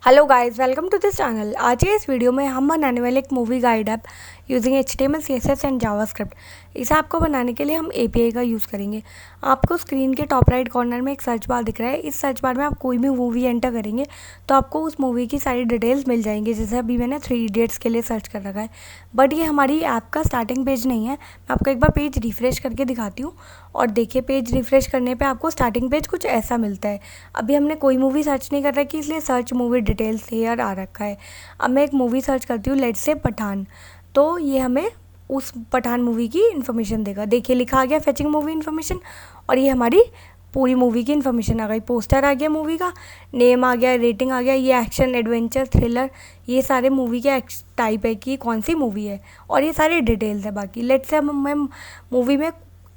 Hello guys, welcome to this channel. आज के इस वीडियो में हम बनाने वाले एक movie guide app using HTML, CSS and JavaScript. इस ऐप को बनाने के लिए हम API का यूज़ करेंगे। आपको स्क्रीन के टॉप राइट कॉर्नर में एक सर्च बार दिख रहा है। इस सर्च बार में आप कोई भी मूवी एंटर करेंगे तो आपको उस मूवी की सारी डिटेल्स मिल जाएंगी। जैसे अभी मैंने 3 इडियट्स के लिए सर्च कर रखा है, बट ये हमारी ऐप का स्टार्टिंग पेज नहीं है। मैं आपको एक बार पेज रिफ्रेश करके दिखाती हूँ और देखिए, पेज रिफ्रेश करने पे आपको स्टार्टिंग पेज कुछ ऐसा मिलता है। अभी हमने कोई मूवी सर्च नहीं कर रखी, इसलिए सर्च मूवी डिटेल्स हेयर आ रखा है। अब मैं एक मूवी सर्च करती हूँ, लेट्स से पठान, तो ये हमें उस पठान मूवी की इन्फॉर्मेशन देगा। देखिए, लिखा आ गया फेचिंग मूवी इन्फॉर्मेशन, और ये हमारी पूरी मूवी की इन्फॉर्मेशन आ गई। पोस्टर आ गया मूवी का, नेम आ गया, रेटिंग आ गया, ये एक्शन, एडवेंचर, थ्रिलर, ये सारे मूवी के टाइप है कि कौन सी मूवी है, और ये सारी डिटेल्स है। बाकी लेट्स से अब मैं मूवी में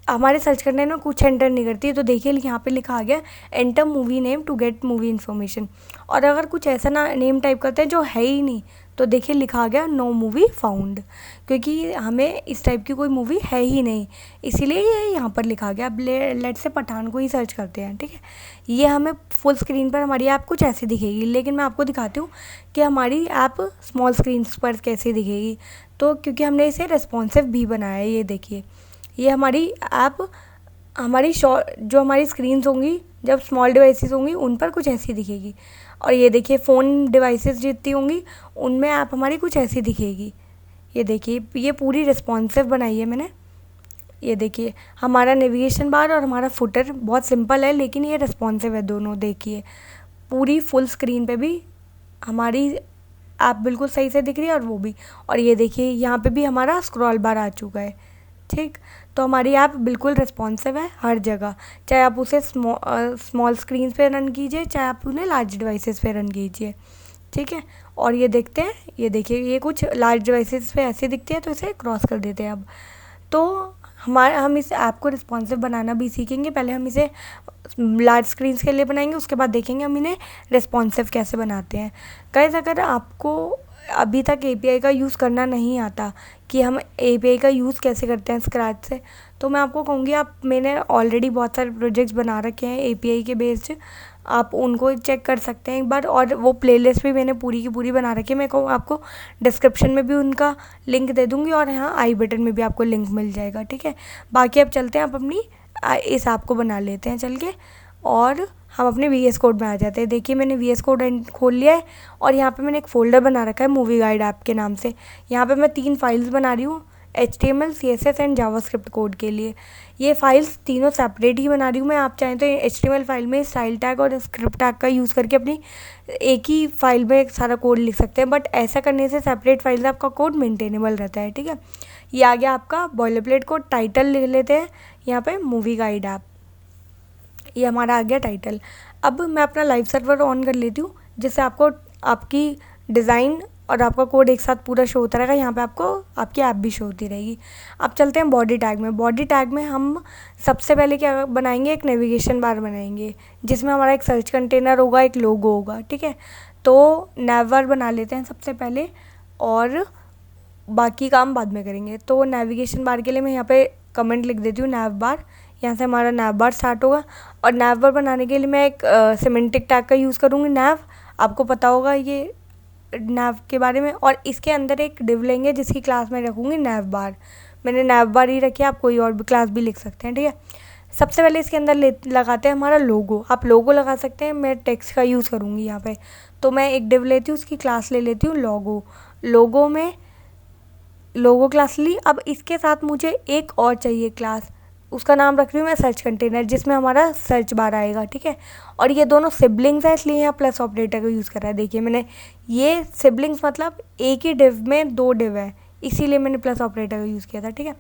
हमारे सर्च करने में कुछ एंटर नहीं करती है, तो देखिए यहाँ पे लिखा आ गया enter movie name to get movie information. और अगर कुछ ऐसा ना नेम टाइप करते हैं जो है ही नहीं, तो देखिए लिखा आ गया नो मूवी फाउंड, क्योंकि हमें इस टाइप की कोई मूवी है ही नहीं, इसीलिए ये यहाँ पर लिखा गया। अब लेट से पठान को ही सर्च करते हैं, ठीक है। ये हमें फुल स्क्रीन पर हमारी ऐप कुछ ऐसी दिखेगी, लेकिन मैं आपको दिखाती हूँ कि हमारी ऐप स्मॉल स्क्रीन पर कैसे दिखेगी। तो क्योंकि हमने इसे रिस्पॉन्सिव भी बनाया है, ये देखिए, ये हमारी ऐप हमारी जो हमारी स्क्रीन्स होंगी, जब स्मॉल डिवाइसेस होंगी उन पर कुछ ऐसी दिखेगी। और ये देखिए, फ़ोन डिवाइसेस जितनी होंगी उनमें ऐप हमारी कुछ ऐसी दिखेगी। ये देखिए, ये पूरी रिस्पॉन्सिव बनाई है मैंने। ये देखिए, हमारा नेविगेशन बार और हमारा फुटर बहुत सिंपल है, लेकिन ये रिस्पॉन्सिव है दोनों। देखिए, पूरी फुल स्क्रीन पे भी हमारी ऐप बिल्कुल सही से दिख रही है, और वो भी। और ये देखिए, यहाँ पे भी हमारा स्क्रॉल बार आ चुका है, ठीक। तो हमारी ऐप बिल्कुल रिस्पॉन्सिव है हर जगह, चाहे आप उसे स्मॉल स्क्रीन पे रन कीजिए, चाहे आप उन्हें लार्ज डिवाइसेस पे रन कीजिए, ठीक है। और ये देखते हैं, ये देखिए, ये कुछ लार्ज डिवाइसेस पे ऐसे दिखती है, तो इसे क्रॉस कर देते हैं अब। तो हम इस ऐप को रिस्पॉन्सिव बनाना भी सीखेंगे। पहले हम इसे लार्ज स्क्रीन के लिए बनाएंगे, उसके बाद देखेंगे हम इन्हें रिस्पॉन्सिव कैसे बनाते हैं। गाइस, अगर आपको अभी तक API का यूज़ करना नहीं आता कि हम API का यूज़ कैसे करते हैं स्क्रैच से, तो मैं आपको कहूँगी, मैंने ऑलरेडी बहुत सारे प्रोजेक्ट्स बना रखे हैं API के बेस्ड, आप उनको चेक कर सकते हैं एक बार। और वो प्लेलिस्ट भी मैंने पूरी की पूरी बना रखी है। मैं कहूँ आपको डिस्क्रिप्शन में भी उनका लिंक दे दूँगी, और यहाँ आई बटन में भी आपको लिंक मिल जाएगा, ठीक है। बाकी अब चलते हैं, आप अपनी इस ऐप को बना लेते हैं चल के, और हम अपने VS कोड में आ जाते हैं। देखिए, मैंने VS कोड खोल लिया है, और यहाँ पे मैंने एक फ़ोल्डर बना रखा है मूवी गाइड ऐप के नाम से। यहाँ पे मैं 3 फाइल्स बना रही हूँ, HTML, CSS and JavaScript code के लिए। ये फाइल्स तीनों सेपरेट ही बना रही हूँ मैं। आप चाहें तो HTML फाइल में स्टाइल टैग और स्क्रिप्ट टैग का यूज़ करके अपनी एक ही फाइल में सारा कोड लिख सकते हैं, बट ऐसा करने से सेपरेट फाइल से आपका कोड मेंटेनेबल रहता है, ठीक है। ये आ गया आपका बॉयलर प्लेट कोड। टाइटल लिख लेते हैं यहाँ पे मूवी गाइड ऐप, ये हमारा आ गया टाइटल। अब मैं अपना लाइव सर्वर ऑन कर लेती हूँ, जिससे आपको आपकी डिज़ाइन और आपका कोड एक साथ पूरा शो होता रहेगा। यहाँ पे आपको आपकी ऐप भी शो होती रहेगी। अब चलते हैं बॉडी टैग में। बॉडी टैग में हम सबसे पहले क्या बनाएंगे, एक नेविगेशन बार बनाएंगे, जिसमें हमारा एक सर्च कंटेनर होगा, एक लोगो होगा, ठीक है। तो नैव बार बना लेते हैं सबसे पहले, और बाकी काम बाद में करेंगे। तो नेविगेशन बार के लिए मैं यहाँ पे कमेंट लिख देती हूँ, नैव बार। यहाँ से हमारा नैव बार स्टार्ट होगा, और नैव बार बनाने के लिए मैं एक सिमेंटिक टैग का यूज़ करूँगी, नैव। आपको पता होगा ये नैव के बारे में। और इसके अंदर एक डिव लेंगे, जिसकी क्लास मैं रखूँगी नैव बार। मैंने नैव बार ही रखी है, आप कोई और भी क्लास भी लिख सकते हैं, ठीक है। सबसे पहले इसके अंदर लगाते हैं हमारा लोगो। आप लोगो लगा सकते हैं, मैं टेक्स्ट का यूज़ करूँगी यहाँ पे। तो मैं एक डिव लेती हूँ, उसकी क्लास ले लेती हूँ लोगो। लोगो में लोगो क्लास ली। अब इसके साथ मुझे एक और चाहिए क्लास, उसका नाम रख रही हूँ मैं सर्च कंटेनर, जिसमें हमारा सर्च बार आएगा, ठीक है। और ये दोनों सिबलिंग्स हैं, इसलिए यहाँ प्लस ऑपरेटर का यूज़ कर रहा है। देखिए, मैंने ये सिबलिंग्स मतलब एक ही डिव में 2 डिव है, इसीलिए मैंने प्लस ऑपरेटर का यूज़ किया था, ठीक है।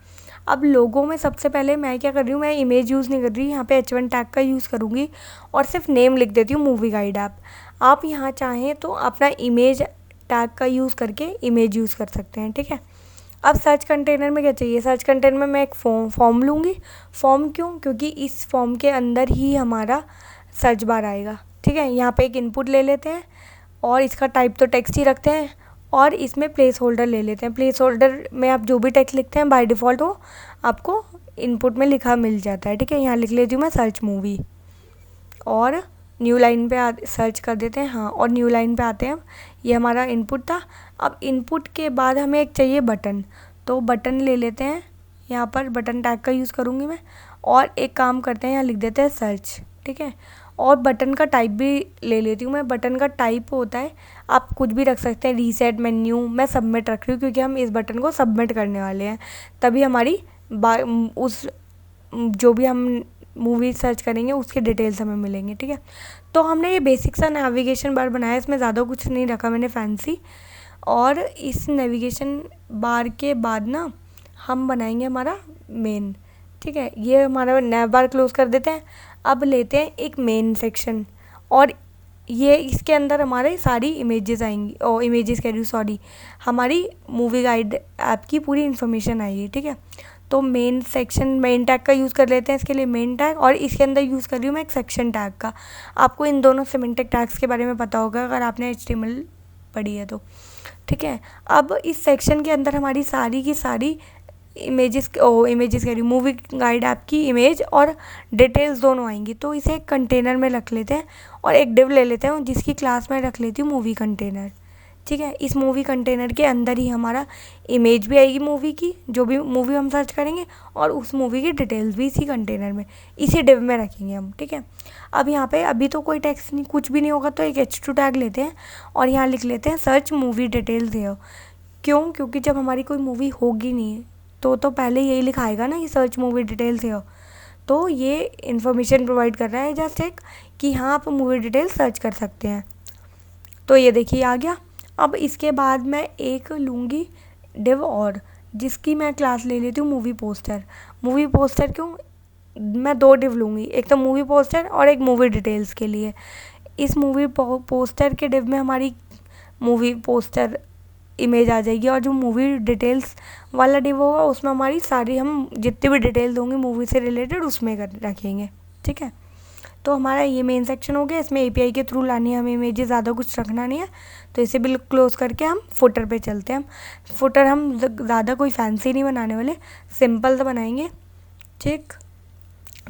अब लोगों में सबसे पहले मैं क्या कर रही हूँ, मैं इमेज यूज़ नहीं कर रही, यहाँ पे H1 टैग का यूज़ करूँगी, और सिर्फ नेम लिख देती हूँ मूवी गाइड ऐप। आप यहाँ चाहें तो अपना इमेज टैग का यूज़ करके इमेज यूज़ कर सकते हैं, ठीक है। अब सर्च कंटेनर में क्या चाहिए, सर्च कंटेनर में मैं एक फॉर्म लूँगी। फॉर्म क्यों, क्योंकि इस फॉर्म के अंदर ही हमारा सर्च बार आएगा, ठीक है। यहाँ पे एक इनपुट ले लेते हैं, और इसका टाइप तो टेक्स्ट ही रखते हैं, और इसमें प्लेस होल्डर ले लेते हैं। प्लेस होल्डर में आप जो भी टेक्स्ट लिखते हैं बाय डिफ़ॉल्ट वो आपको इनपुट में लिखा मिल जाता है, ठीक है। यहाँ लिख लेती हूँ मैं सर्च मूवी, और न्यू लाइन पे सर्च कर देते हैं, हाँ, और न्यू लाइन पे आते हैं। ये हमारा इनपुट था। अब इनपुट के बाद हमें एक चाहिए बटन, तो बटन ले लेते हैं। यहाँ पर बटन टैग का यूज़ करूँगी मैं। और एक काम करते हैं, यहाँ लिख देते हैं सर्च, ठीक है। और बटन का टाइप भी ले लेती हूँ मैं। बटन का टाइप होता है, आप कुछ भी रख सकते हैं, रीसेट, मेन्यू। मैं सबमिट रख रही हूँ क्योंकि हम इस बटन को सबमिट करने वाले हैं, तभी हमारी उस जो भी हम मूवी सर्च करेंगे उसके डिटेल्स हमें मिलेंगे, ठीक है। तो हमने ये बेसिक सा नेविगेशन बार बनाया, इसमें ज़्यादा कुछ नहीं रखा मैंने फैंसी। और इस नेविगेशन बार के बाद ना हम बनाएंगे हमारा मेन, ठीक है। ये हमारा नैव बार क्लोज कर देते हैं। अब लेते हैं एक मेन सेक्शन, और ये इसके अंदर हमारे सारी इमेजेस आएंगी, और इमेजेस कह रही हूँ, सॉरी, हमारी मूवी गाइड ऐप की पूरी इन्फॉर्मेशन आएगी, ठीक है। तो मेन सेक्शन, मेन टैग का यूज़ कर लेते हैं इसके लिए, मेन टैग। और इसके अंदर यूज़ कर रही हूँ मैं एक सेक्शन टैग का। आपको इन दोनों सिमेंटिक टैग्स के बारे में पता होगा अगर आपने HTML पढ़ी है तो, ठीक है। अब इस सेक्शन के अंदर हमारी सारी की सारी इमेजेस कह रही हूँ, मूवी गाइड ऐप की इमेज और डिटेल्स दोनों आएंगी। तो इसे एक कंटेनर में रख लेते हैं और एक डिव ले लेते हैं जिसकी क्लास में रख लेती हूँ मूवी कंटेनर, ठीक है। इस मूवी कंटेनर के अंदर ही हमारा इमेज भी आएगी मूवी की, जो भी मूवी हम सर्च करेंगे, और उस मूवी की डिटेल्स भी इसी कंटेनर में, इसी डिव में रखेंगे हम, ठीक है। अब यहाँ पे अभी तो कोई टेक्स्ट नहीं, कुछ भी नहीं होगा, तो एक H2 टैग लेते हैं और यहाँ लिख लेते हैं सर्च मूवी डिटेल्स हियर। क्यों? क्योंकि जब हमारी कोई मूवी होगी नहीं तो पहले यही लिखाएगा ना कि सर्च मूवी डिटेल्स हियर। तो ये इन्फॉर्मेशन प्रोवाइड कर रहा है जस्ट एक कि हाँ आप मूवी डिटेल्स सर्च कर सकते हैं। तो ये देखिए आ गया। अब इसके बाद मैं एक लूँगी डिव और, जिसकी मैं क्लास ले लेती हूँ मूवी पोस्टर। मूवी पोस्टर क्यों? मैं 2 डिव लूँगी, एक तो मूवी पोस्टर और एक मूवी डिटेल्स के लिए। इस मूवी पोस्टर के डिव में हमारी मूवी पोस्टर इमेज आ जाएगी, और जो मूवी डिटेल्स वाला डिव होगा उसमें हमारी सारी, हम जितनी भी डिटेल्स होंगी मूवी से रिलेटेड उसमें रखेंगे, ठीक है। तो हमारा ये मेन सेक्शन हो गया। इसमें API के थ्रू लानी है हमें इमेजेस, ज़्यादा कुछ रखना नहीं है। तो इसे बिल्कुल क्लोज करके हम फुटर पे चलते हैं। फुटर हम ज़्यादा कोई फैंसी नहीं बनाने वाले, सिंपल सा बनाएंगे, ठीक।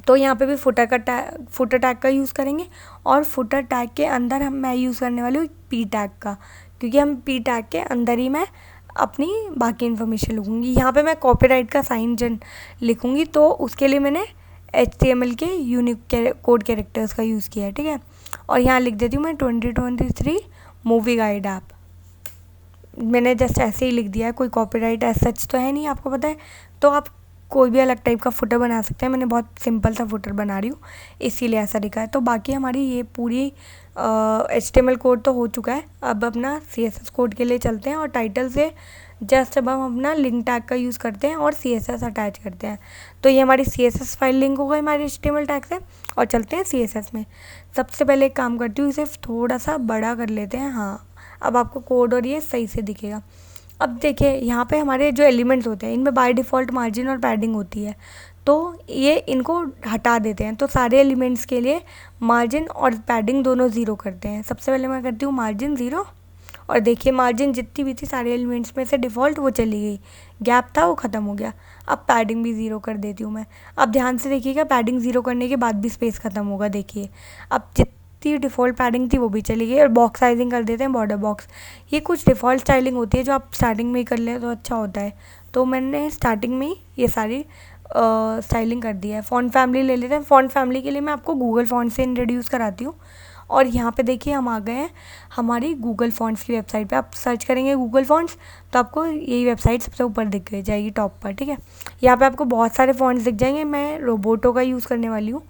तो यहाँ पे भी फुटर टैग का यूज़ करेंगे, और फुटर टैग के अंदर मैं यूज़ करने वाली हूँ P टैग का, क्योंकि हम P टैग के अंदर ही मैं अपनी बाकी इन्फॉर्मेशन लिखूँगी। यहाँ पे मैं कॉपीराइट का साइन लिखूँगी, तो उसके लिए मैंने HTML के यूनिक कोड कैरेक्टर्स का यूज़ किया है, ठीक है। और यहाँ लिख देती हूँ मैं 2023 मूवी गाइड ऐप। मैंने जस्ट ऐसे ही लिख दिया है, कोई कॉपीराइट ऐसा सच तो है नहीं, आपको पता है। तो आप कोई भी अलग टाइप का फुटर बना सकते हैं। मैंने बहुत सिंपल सा फुटर बना रही हूँ, इसीलिए ऐसा लिखा है। तो बाकी हमारी ये पूरी HTML कोड तो हो चुका है। अब अपना CSS कोड के लिए चलते हैं, और टाइटल से जस्ट अब हम अपना लिंक टैग का यूज़ करते हैं और CSS अटैच करते हैं। तो ये हमारी CSS फाइल लिंक होगा हमारे HTML टैग से, और चलते हैं CSS में। सबसे पहले एक काम करती हूँ, इसे थोड़ा सा बड़ा कर लेते हैं। हाँ, अब आपको कोड और ये सही से दिखेगा। अब देखिए यहाँ पे हमारे जो एलिमेंट्स होते हैं इनमें बाय डिफ़ॉल्ट मार्जिन और पैडिंग होती है, तो ये इनको हटा देते हैं। तो सारे एलिमेंट्स के लिए मार्जिन और पैडिंग दोनों ज़ीरो करते हैं। सबसे पहले मैं करती हूँ मार्जिन 0, और देखिए मार्जिन जितनी भी थी सारे एलिमेंट्स में से डिफ़ॉल्ट वो चली गई, गैप था वो ख़त्म हो गया। अब पैडिंग भी 0 कर देती हूँ मैं। अब ध्यान से देखिएगा, पैडिंग 0 करने के बाद भी स्पेस ख़त्म होगा, देखिए। अब जितनी डिफ़ॉल्ट पैडिंग थी वो भी चली गई। और बॉक्स साइजिंग कर देते हैं बॉर्डर बॉक्स। ये कुछ डिफ़ॉल्ट स्टाइलिंग होती है जो आप स्टार्टिंग में ही कर लें तो अच्छा होता है। तो मैंने स्टार्टिंग में ही ये सारी स्टाइलिंग कर दिया है। फ़ॉन्ट फैमिली ले लेते हैं। फ़ॉन्ट फैमिली के लिए मैं आपको गूगल फ़ॉन्ट से इंट्रोड्यूस कराती हूँ। और यहाँ पे देखिए हम आ गए हैं हमारी गूगल फ़ॉन्ट्स की वेबसाइट पे। आप सर्च करेंगे गूगल फ़ॉन्ट्स तो आपको यही वेबसाइट सबसे ऊपर दिख जाएगी, टॉप पर, ठीक है। यहाँ पे आपको बहुत सारे फ़ॉन्ट्स दिख जाएंगे। मैं रोबोटो का यूज़ करने वाली हूँ।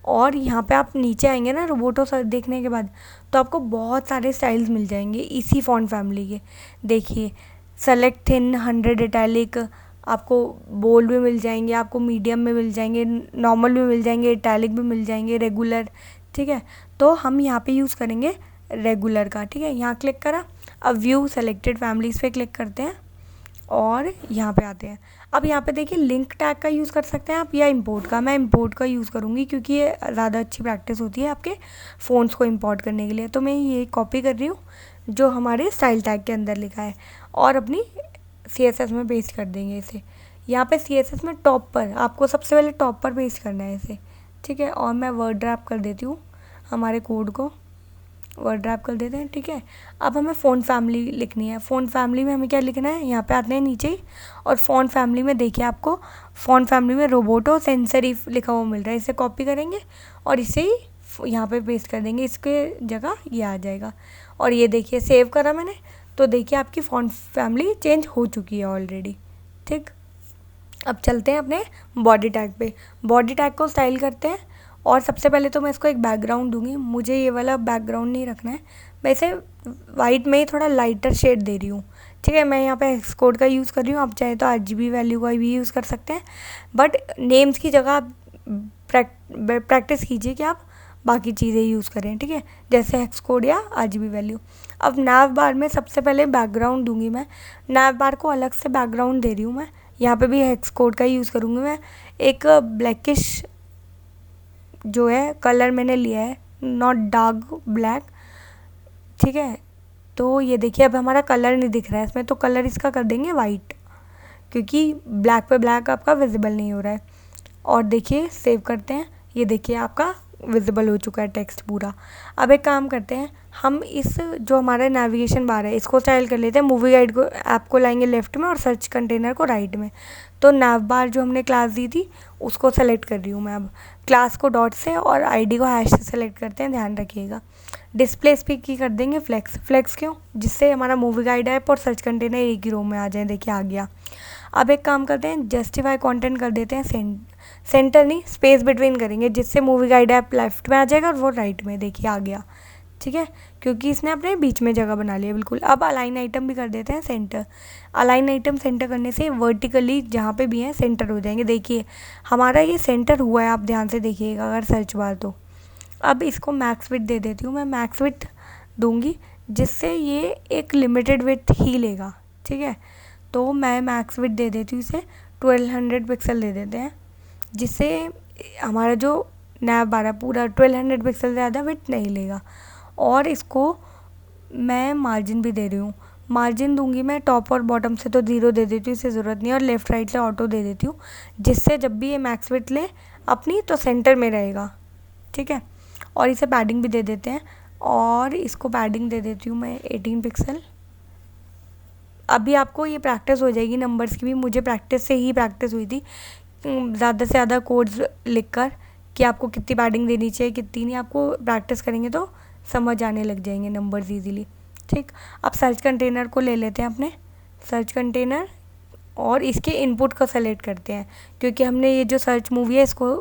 और यहाँ पे आप नीचे आएंगे ना रोबोटो देखने के बाद, तो आपको बहुत सारे स्टाइल्स मिल जाएंगे इसी फ़ॉन्ट फैमिली के। देखिए, सेलेक्ट थिन, 100 इटैलिक, आपको बोल्ड भी मिल जाएंगे, आपको मीडियम में मिल जाएंगे, नॉर्मल भी मिल जाएंगे, इटैलिक भी मिल जाएंगे, रेगुलर, ठीक है। तो हम यहाँ पे यूज़ करेंगे रेगुलर का, ठीक है। यहाँ क्लिक करा। अब व्यू सेलेक्टेड फैमिलीज़ पे क्लिक करते हैं और यहाँ पे आते हैं। अब यहाँ पे देखिए लिंक टैग का यूज़ कर सकते हैं आप, या इंपोर्ट का। मैं इंपोर्ट का यूज़ करूँगी क्योंकि ये ज़्यादा अच्छी प्रैक्टिस होती है आपके फ़ोन्स को इंपोर्ट करने के लिए। तो मैं ये कॉपी कर रही हूँ जो हमारे स्टाइल टैग के अंदर लिखा है, और अपनी CSS में पेस्ट कर देंगे इसे। यहाँ पे CSS में टॉप पर आपको सबसे पहले टॉप पर पेस्ट करना है इसे, ठीक है। और मैं वर्ड रैप कर देती हूँ हमारे कोड को वर्ड रैप कर देते हैं। ठीक है, अब हमें फ़ॉन्ट फैमिली लिखनी है। फ़ॉन्ट फैमिली में हमें क्या लिखना है, यहाँ पे आते हैं नीचे ही, और फ़ॉन्ट फैमिली में देखिए आपको फ़ॉन्ट फैमिली में रोबोटो सेंसरिफ लिखा हुआ मिल रहा है। इसे कॉपी करेंगे और इसे ही यहाँ पे पेस्ट कर देंगे, इसके जगह ये आ जाएगा। और ये देखिए सेव करा मैंने, तो देखिए आपकी फ़ॉन्ट फैमिली चेंज हो चुकी है ऑलरेडी। ठीक, अब चलते हैं अपने बॉडी टैग पे। बॉडी टैग को स्टाइल करते हैं, और सबसे पहले तो मैं इसको एक बैकग्राउंड दूंगी। मुझे ये वाला बैकग्राउंड नहीं रखना है, मैं इसे वाइट में ही थोड़ा लाइटर शेड दे रही हूँ। ठीक है, मैं यहाँ पे हेक्स कोड का यूज़ कर रही हूँ, आप चाहे तो RGB वैल्यू का भी यूज़ कर सकते हैं, बट नेम्स की जगह आप प्रैक्टिस कीजिए कि आप बाकी चीज़ें यूज़ करें। ठीक है, जैसे हेक्स कोड या RGB वैल्यू। अब नैव बार में सबसे पहले बैकग्राउंड दूंगी मैं। नैव बार को अलग से बैकग्राउंड दे रही हूँ मैं, यहाँ पे भी हेक्स कोड का यूज़ करूँगी मैं। एक ब्लैकिश जो है कलर मैंने लिया है, नॉट डार्क ब्लैक। ठीक है, तो ये देखिए अब हमारा कलर नहीं दिख रहा है इसमें, तो कलर इसका कर देंगे वाइट, क्योंकि ब्लैक पे ब्लैक आपका विजिबल नहीं हो रहा है। और देखिए सेव करते हैं, ये देखिए आपका विजिबल हो चुका है टेक्स्ट पूरा। अब एक काम करते हैं, हम इस जो हमारा नेविगेशन बार है इसको स्टाइल कर लेते हैं। मूवी गाइड को ऐप को लाएंगे लेफ्ट में और सर्च कंटेनर को राइट में। तो नैव बार जो हमने क्लास दी थी उसको सेलेक्ट कर रही हूँ मैं। अब क्लास को डॉट से और ID को हैश से सेलेक्ट करते हैं, ध्यान रखिएगा। डिस्प्ले स्पीक की कर देंगे फ्लेक्स। फ्लेक्स क्यों, जिससे हमारा मूवी गाइड ऐप और सर्च कंटेनर एक ही रो में आ जाए। देखिए आ गया। अब एक काम करते हैं, जस्टिफाई कंटेंट कर देते हैं सेंटर नहीं, स्पेस बिटवीन करेंगे, जिससे मूवी गाइड ऐप लेफ्ट में आ जाएगा और वो राइट में। देखिए आ गया। ठीक है, क्योंकि इसने अपने बीच में जगह बना लिया बिल्कुल। अब अलाइन आइटम भी कर देते हैं सेंटर। अलाइन आइटम सेंटर करने से वर्टिकली जहाँ पे भी हैं सेंटर हो जाएंगे। देखिए हमारा ये सेंटर हुआ है, आप ध्यान से देखिएगा अगर सर्च बार तो। अब इसको मैक्स विड्थ दे देती हूँ मैं, मैक्स विड्थ दूंगी जिससे ये एक लिमिटेड विड्थ ही लेगा। ठीक है, तो मैं मैक्स विड्थ दे देती हूँ इसे 1200 पिक्सल दे देते हैं, जिससे हमारा जो नैव बार है पूरा 1200 पिक्सल से ज़्यादा विड्थ नहीं लेगा। और इसको मैं मार्जिन भी दे रही हूँ। मार्जिन दूंगी मैं टॉप और बॉटम से तो 0 दे देती हूँ, इसे ज़रूरत नहीं है, और लेफ़्ट राइट से ऑटो दे देती हूँ, जिससे जब भी ये मैक्स विड्थ ले अपनी तो सेंटर में रहेगा। ठीक है, और इसे पैडिंग भी दे देते हैं, और इसको पैडिंग दे देती हूँ मैं 18 पिक्सल। अभी आपको ये प्रैक्टिस हो जाएगी नंबर्स की भी, मुझे प्रैक्टिस से ही प्रैक्टिस हुई थी ज़्यादा से ज़्यादा कोड्स लिखकर कि आपको कितनी पैडिंग देनी चाहिए कितनी नहीं। आपको प्रैक्टिस करेंगे तो समझ आने लग जाएंगे नंबर्स इजीली। ठीक, अब सर्च कंटेनर को ले लेते हैं अपने सर्च कंटेनर, और इसके इनपुट को सेलेक्ट करते हैं, क्योंकि हमने ये जो सर्च मूवी है इसको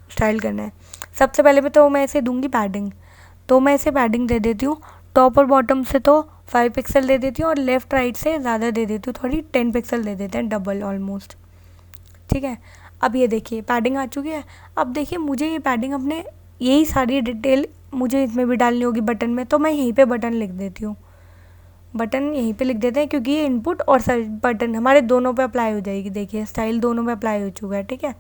स्टाइल करना है। सबसे पहले भी तो मैं इसे दूंगी पैडिंग, तो मैं इसे पैडिंग दे देती हूँ। टॉप और बॉटम से तो 5 पिक्सल दे देती हूँ, और लेफ़्ट राइट से ज़्यादा दे देती हूँ, थोड़ी 10 पिक्सल दे देते हैं, डबल ऑलमोस्ट। ठीक है, अब ये देखिए पैडिंग आ चुकी है। अब देखिए मुझे ये पैडिंग अपने यही सारी डिटेल मुझे इसमें भी डालनी होगी बटन में, तो मैं यहीं पे बटन लिख देती हूँ। बटन यहीं पे लिख देते हैं, क्योंकि ये इनपुट और सर्च बटन हमारे दोनों पे अप्लाई हो जाएगी। देखिए स्टाइल दोनों पे अप्लाई हो चुका है। ठीक है,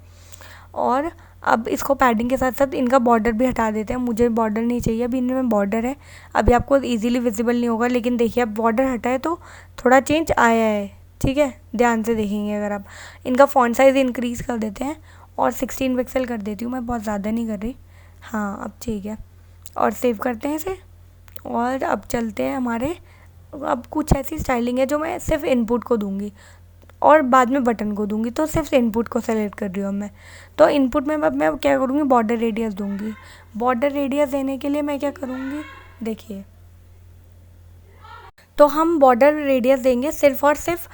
और अब इसको पैडिंग के साथ साथ इनका बॉर्डर भी हटा देते हैं। मुझे बॉर्डर नहीं चाहिए, अभी इनमें बॉर्डर है, अभी आपको इजीली विजिबल नहीं होगा, लेकिन देखिए अब बॉर्डर हटा है तो थोड़ा चेंज आया है। ठीक है, ध्यान से देखेंगे अगर आप। इनका फॉन्ट साइज़ इंक्रीज़ कर देते हैं, और 16 पिक्सल कर देती हूँ मैं, बहुत ज़्यादा नहीं कर रही। हाँ अब ठीक है, और सेव करते हैं इसे। और अब चलते हैं हमारे, अब कुछ ऐसी स्टाइलिंग है जो मैं सिर्फ इनपुट को दूंगी और बाद में बटन को दूंगी, तो सिर्फ इनपुट को सेलेक्ट कर रही हूँ मैं। तो इनपुट में अब मैं क्या करूँगी, बॉर्डर रेडियस दूंगी। बॉर्डर रेडियस देने के लिए मैं क्या करूँगी, देखिए तो हम बॉर्डर रेडियस देंगे सिर्फ और सिर्फ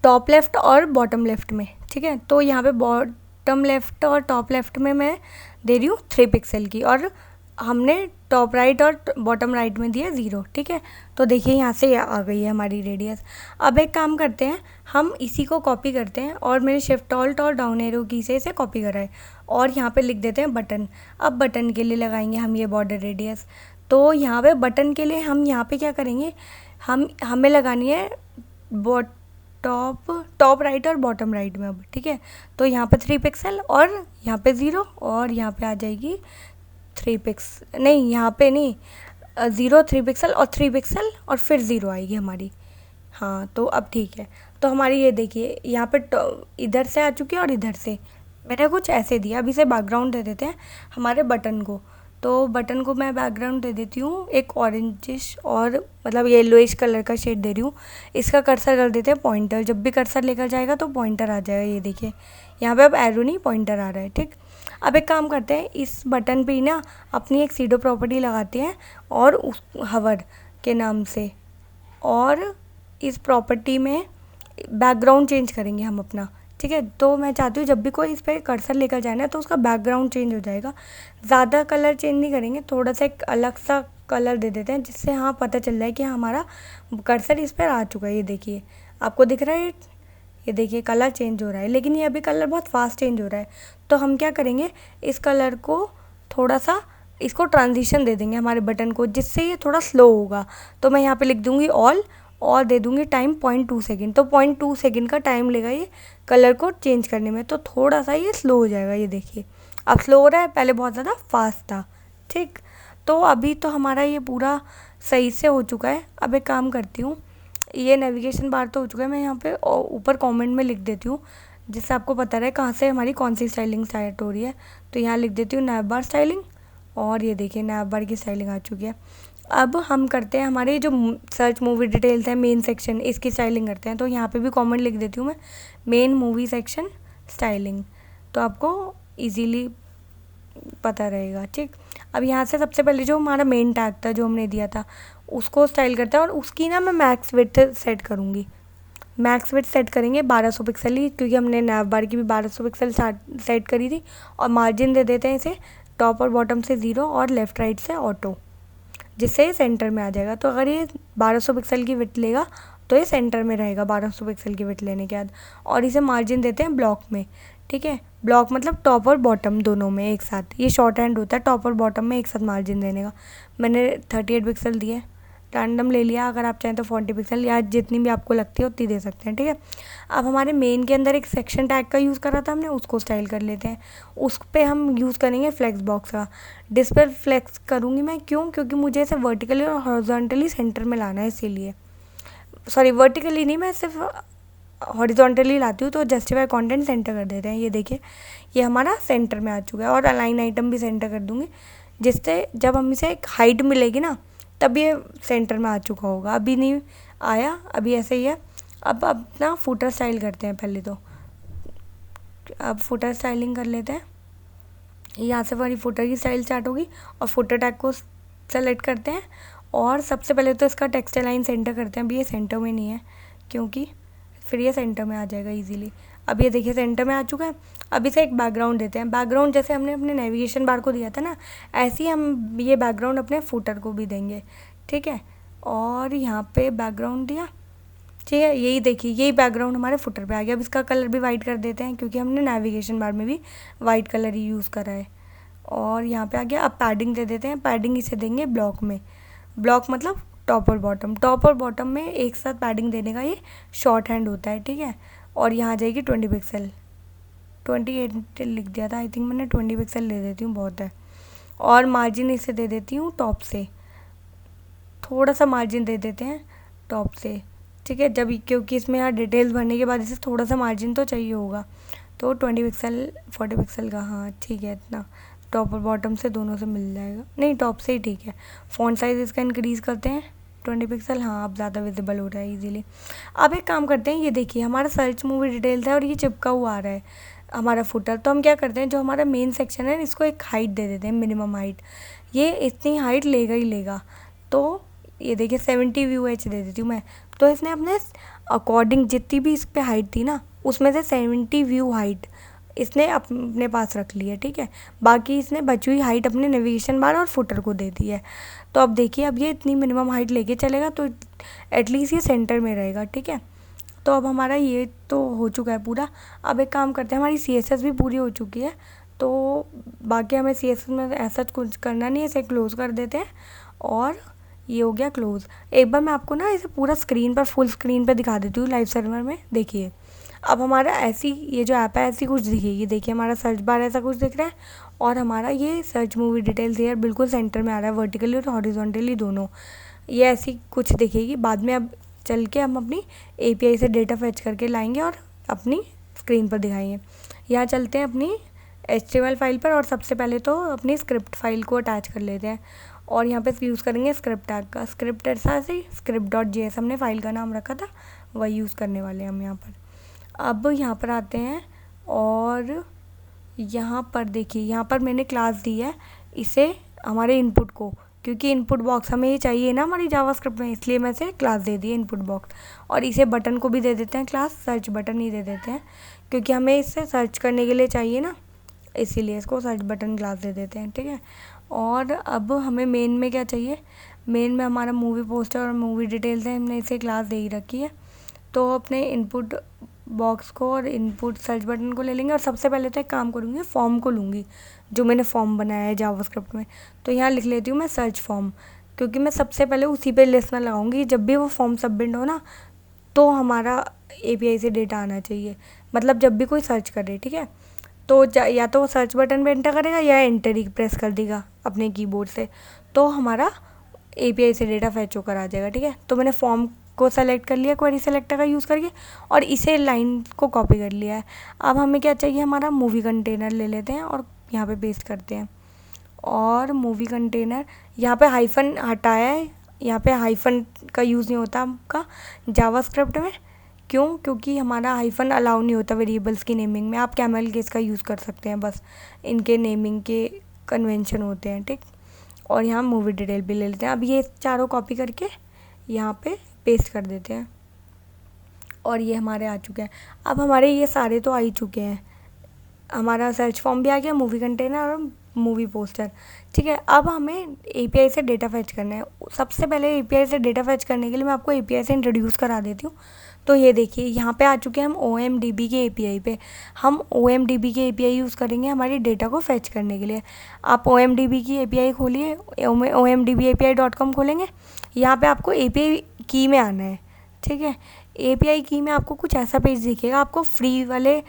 टॉप लेफ़्ट और बॉटम लेफ़्ट में। ठीक है, तो यहाँ पे बॉटम लेफ़्ट और टॉप लेफ़्ट में मैं दे रही हूँ 3 पिक्सल की, और हमने टॉप राइट और बॉटम राइट में दिया 0। ठीक है, तो देखिए यहाँ से आ गई है हमारी रेडियस। अब एक काम करते हैं, हम इसी को कॉपी करते हैं, और मैंने शिफ्ट ऑल्ट और डाउन एरो की से इसे कॉपी करा है, और यहाँ पे लिख देते हैं बटन। अब बटन के लिए लगाएंगे हम ये बॉर्डर रेडियस। तो यहाँ पे बटन के लिए हम यहाँ पे क्या करेंगे, हमें लगानी है टॉप राइट और बॉटम राइट में। अब ठीक है, तो यहाँ पे 3 पिक्सल और यहाँ पे 0, और यहाँ पे आ जाएगी 3 पिक्सल, नहीं यहाँ पे नहीं 0 3 पिक्सल और 3 पिक्सल और फिर 0 आएगी हमारी। हाँ तो अब ठीक है, तो हमारी ये देखिए यहाँ पे इधर से आ चुकी है और इधर से मैंने कुछ ऐसे दिया। अब इसे बैकग्राउंड दे देते हैं हमारे बटन को। तो बटन को मैं बैकग्राउंड दे देती हूँ एक ऑरेंजिश और मतलब येलोइश कलर का शेड दे रही हूँ। इसका कर्सर कर देते हैं पॉइंटर, जब भी कर्सर लेकर जाएगा तो पॉइंटर आ जाएगा। ये देखिए यहाँ पे अब एरो नहीं पॉइंटर आ रहा है, ठीक। अब एक काम करते हैं, इस बटन पे ही ना अपनी एक सीडो प्रॉपर्टी लगाते हैं और उस हवर के नाम से, और इस प्रॉपर्टी में बैकग्राउंड चेंज करेंगे हम अपना, ठीक है। तो मैं चाहती हूँ जब भी कोई इस पर कर्सर लेकर जाना है तो उसका बैकग्राउंड चेंज हो जाएगा। ज़्यादा कलर चेंज नहीं करेंगे, थोड़ा सा एक अलग सा कलर दे देते हैं जिससे हाँ पता चल जाए कि हमारा कर्सर इस पर आ चुका है। ये देखिए आपको दिख रहा है, ये देखिए कलर चेंज हो रहा है, लेकिन ये अभी कलर बहुत फास्ट चेंज हो रहा है। तो हम क्या करेंगे, इस कलर को थोड़ा सा इसको ट्रांजिशन दे देंगे हमारे बटन को, जिससे ये थोड़ा स्लो होगा। तो मैं यहाँ पे लिख दूँगी ऑल और दे दूँगी टाइम 0.2 सेकेंड। तो 0.2 सेकेंड का टाइम लेगा ये कलर को चेंज करने में, तो थोड़ा सा ये स्लो हो जाएगा। ये देखिए अब स्लो हो रहा है, पहले बहुत ज़्यादा फास्ट था, ठीक। तो अभी तो हमारा ये पूरा सही से हो चुका है। अब एक काम करती हूँ, ये नेविगेशन बार तो हो चुका है, मैं यहाँ पे ऊपर कमेंट में लिख देती हूँ जिससे आपको पता रहे कहाँ से हमारी कौन सी स्टाइलिंग स्टार्ट हो रही है। तो यहाँ लिख देती हूँ नैव बार स्टाइलिंग, और ये देखिए नैव बार की स्टाइलिंग आ चुकी है। अब हम करते हैं हमारे जो सर्च मूवी डिटेल्स है मेन सेक्शन, इसकी स्टाइलिंग करते हैं। तो यहाँ पे भी कमेंट लिख देती हूँ मैं, मेन मूवी सेक्शन स्टाइलिंग, तो आपको इजीली पता रहेगा, ठीक। अब यहाँ से सबसे पहले जो हमारा मेन टैग था जो हमने दिया था उसको स्टाइल करते हैं, और उसकी ना मैं मैक्स विड्थ सेट करूँगी। मैक्स विड्थ सेट करेंगे 1200 पिक्सल ही, क्योंकि हमने नैव बार की भी 1200 पिक्सल सेट करी थी। और मार्जिन दे देते हैं इसे टॉप और बॉटम से 0 और लेफ़्ट राइट से ऑटो, जिससे ये सेंटर में आ जाएगा। तो अगर ये 1200 पिक्सल की विड्थ लेगा तो ये सेंटर में रहेगा 1200 पिक्सल की विड्थ लेने के बाद। और इसे मार्जिन देते हैं ब्लॉक में, ठीक है। ब्लॉक मतलब टॉप और बॉटम दोनों में एक साथ, ये शॉर्ट हैंड होता है टॉप और बॉटम में एक साथ मार्जिन देने का। मैंने 38 पिक्सल दिए, रैंडम ले लिया, अगर आप चाहें तो 40 पिक्सल या जितनी भी आपको लगती है उतनी दे सकते हैं, ठीक है। अब हमारे मेन के अंदर एक सेक्शन टैग का यूज़ करा था हमने, उसको स्टाइल कर लेते हैं। उस पर हम यूज़ करेंगे फ्लेक्स बॉक्स का। डिस्प्ले फ्लेक्स करूँगी मैं, क्यों? क्योंकि मुझे इसे वर्टिकली और हॉरिजॉन्टली सेंटर में लाना है, इसीलिए। सॉरी वर्टिकली नहीं, मैं सिर्फ हॉरिजॉन्टली लाती हूँ। तो जस्टिफाई कंटेंट सेंटर कर देते हैं। ये देखिए ये हमारा सेंटर में आ चुका है, और अलाइन आइटम भी सेंटर कर दूँगी, जिससे जब हम इसे एक हाइट मिलेगी ना तब ये सेंटर में आ चुका होगा। अभी नहीं आया, अभी ऐसे ही है। अब अपना फुटर स्टाइल करते हैं पहले तो। अब फुटर स्टाइलिंग कर लेते हैं। यहाँ से हमारी फुटर की स्टाइल स्टार्ट होगी, और फुटर टैग को सेलेक्ट करते हैं, और सबसे पहले तो इसका टेक्स्ट लाइन सेंटर करते हैं। अभी ये सेंटर में नहीं है, क्योंकि फिर ये सेंटर में आ जाएगा इजीली। अब ये देखिए सेंटर में आ चुका है। अब इसे एक बैकग्राउंड देते हैं। बैकग्राउंड जैसे हमने अपने नेविगेशन बार को दिया था ना, ऐसे ही हम ये बैकग्राउंड अपने फुटर को भी देंगे, ठीक है। और यहाँ पे बैकग्राउंड दिया, ठीक है। यही देखिए यही बैकग्राउंड हमारे फुटर पे आ गया। अब इसका कलर भी वाइट कर देते हैं, क्योंकि हमने नेविगेशन बार में भी वाइट कलर ही यूज़ करा है। और यहाँ पे आ गया। अब पैडिंग दे देते हैं। पैडिंग इसे देंगे ब्लॉक में। ब्लॉक मतलब टॉप और बॉटम। टॉप और बॉटम में एक साथ पैडिंग देने का ये शॉर्ट हैंड होता है, ठीक है। और यहाँ आ जाएगी 20 पिक्सल। 28 लिख दिया था, आई थिंक मैंने 20 पिक्सल ले देती हूँ, बहुत है। और मार्जिन इसे दे देती हूँ टॉप से, थोड़ा सा मार्जिन दे देते हैं टॉप से, ठीक है। जब क्योंकि इसमें यहाँ डिटेल्स भरने के बाद इसे थोड़ा सा मार्जिन तो चाहिए होगा, तो 20 पिक्सल 40 पिक्सल का, हाँ ठीक है, इतना टॉप और बॉटम से दोनों से मिल जाएगा। नहीं टॉप से ही ठीक है। फ़ॉन्ट साइज़ इसका इंक्रीज़ करते हैं 20 पिक्सल, हाँ अब ज़्यादा विजिबल हो रहा है इजीली। अब एक काम करते हैं, ये देखिए हमारा सर्च मूवी डिटेल्स है और ये चिपका हुआ आ रहा है हमारा फुटर। तो हम क्या करते हैं, जो हमारा मेन सेक्शन है इसको एक हाइट दे देते हैं, मिनिमम हाइट। ये इतनी हाइट लेगा ही लेगा। तो ये देखिए 70 व्यू एच दे देती हूँ मैं। तो इसने अपने अकॉर्डिंग जितनी भी इस पर हाइट थी ना, उसमें से 70 व्यू हाइट इसने अपने पास रख ली है, ठीक है। बाकी इसने बची हुई हाइट अपने नेविगेशन बार और फुटर को दे दी है। तो अब देखिए अब ये इतनी मिनिमम हाइट लेके चलेगा, तो एटलीस्ट ये सेंटर में रहेगा, ठीक है। तो अब हमारा ये तो हो चुका है पूरा। अब एक काम करते हैं, हमारी CSS भी पूरी हो चुकी है, तो बाकी हमें CSS में ऐसा कुछ करना नहीं है, इसे क्लोज़ कर देते हैं। और ये हो गया क्लोज़। एक बार मैं आपको ना इसे पूरा स्क्रीन पर फुल स्क्रीन पर दिखा देती हूँ लाइव सर्वर में। देखिए अब हमारा ऐसी ये जो ऐप है ऐसी कुछ दिखेगी। देखिए हमारा सर्च बार ऐसा कुछ दिख रहा है, और हमारा ये सर्च मूवी डिटेल्स हियर बिल्कुल सेंटर में आ रहा है, वर्टिकली और हॉरिजॉन्टली दोनों। ये ऐसी कुछ दिखेगी। बाद में अब चल के हम अपनी API से डेटा फैच करके लाएंगे और अपनी स्क्रीन पर दिखाएंगे। यहाँ चलते हैं अपनी HTML फाइल पर और सबसे पहले तो अपनी स्क्रिप्ट फाइल को अटैच कर लेते हैं और यहाँ पे यूज़ करेंगे स्क्रिप्ट टैग का। स्क्रिप्ट ऐसा से script.js हमने फाइल का नाम रखा था, वही यूज़ करने वाले हैं हम यहाँ पर। अब यहाँ पर आते हैं और यहाँ पर देखिए, यहाँ पर मैंने क्लास दी है इसे हमारे इनपुट को, क्योंकि इनपुट बॉक्स हमें ये चाहिए ना हमारी जावास्क्रिप्ट में, इसलिए मैं इसे क्लास दे दी है इनपुट बॉक्स। और इसे बटन को भी दे देते हैं क्लास, सर्च बटन ही दे देते हैं क्योंकि हमें इससे सर्च करने के लिए चाहिए ना, इसीलिए इसको सर्च बटन क्लास दे देते हैं, ठीक है। और अब हमें मेन में क्या चाहिए, मेन में हमारा मूवी पोस्टर और मूवी डिटेल्स है, हमने इसे क्लास दे ही रखी है। तो अपने इनपुट बॉक्स को और इनपुट सर्च बटन को ले लेंगे और सबसे पहले तो एक काम करूँगी, फॉर्म को लूँगी जो मैंने फॉर्म बनाया है जावास्क्रिप्ट में। तो यहाँ लिख लेती हूँ मैं सर्च फॉर्म, क्योंकि मैं सबसे पहले उसी पे लिसनर लगाऊंगी। जब भी वो फॉर्म सबमिट हो ना, तो हमारा API से डेटा आना चाहिए, मतलब जब भी कोई सर्च करे, ठीक है। तो या तो वो सर्च बटन पे एंटर करेगा या एंटर ही प्रेस कर देगा अपने कीबोर्ड से, तो हमारा API से डेटा फैच होकर आ जाएगा, ठीक है। तो मैंने फॉर्म को सेलेक्ट कर लिया क्वेरी सेलेक्टर का यूज़ करके और इसे लाइन को कॉपी कर लिया है। अब हमें क्या चाहिए, हमारा मूवी कंटेनर ले लेते हैं और यहाँ पे पेस्ट करते हैं। और मूवी कंटेनर यहाँ पे हाइफन हटाया है, यहाँ पे हाइफन का यूज़ नहीं होता आपका जावास्क्रिप्ट में। क्यों? क्योंकि हमारा हाइफन अलाउ नहीं होता वेरिएबल्स की नेमिंग में। आप कैमल केस का यूज़ कर सकते हैं, बस इनके नेमिंग के कन्वेंशन होते हैं, ठीक। और यहाँ मूवी डिटेल भी ले लेते हैं। अब ये चारों कॉपी करके यहाँ पे पेस्ट कर देते हैं और ये हमारे आ चुके हैं। अब हमारे ये सारे तो आ ही चुके हैं, हमारा सर्च फॉर्म भी आ गया, मूवी कंटेनर और मूवी पोस्टर, ठीक है। अब हमें API से डेटा फैच करना है। सबसे पहले API से डेटा फैच करने के लिए मैं आपको API से इंट्रोड्यूस करा देती हूँ। तो ये देखिए, यहाँ पे आ चुके हैं हम OMDB के API पे। हम OMDB के API यूज़ करेंगे हमारी डेटा को फैच करने के लिए। आप OMDB की API खोलिए, omdbapi.com खोलेंगे। यहाँ पे आपको API की में आना है, ठीक है। API की में आपको कुछ ऐसा पेज दिखेगा, आपको फ्री वाले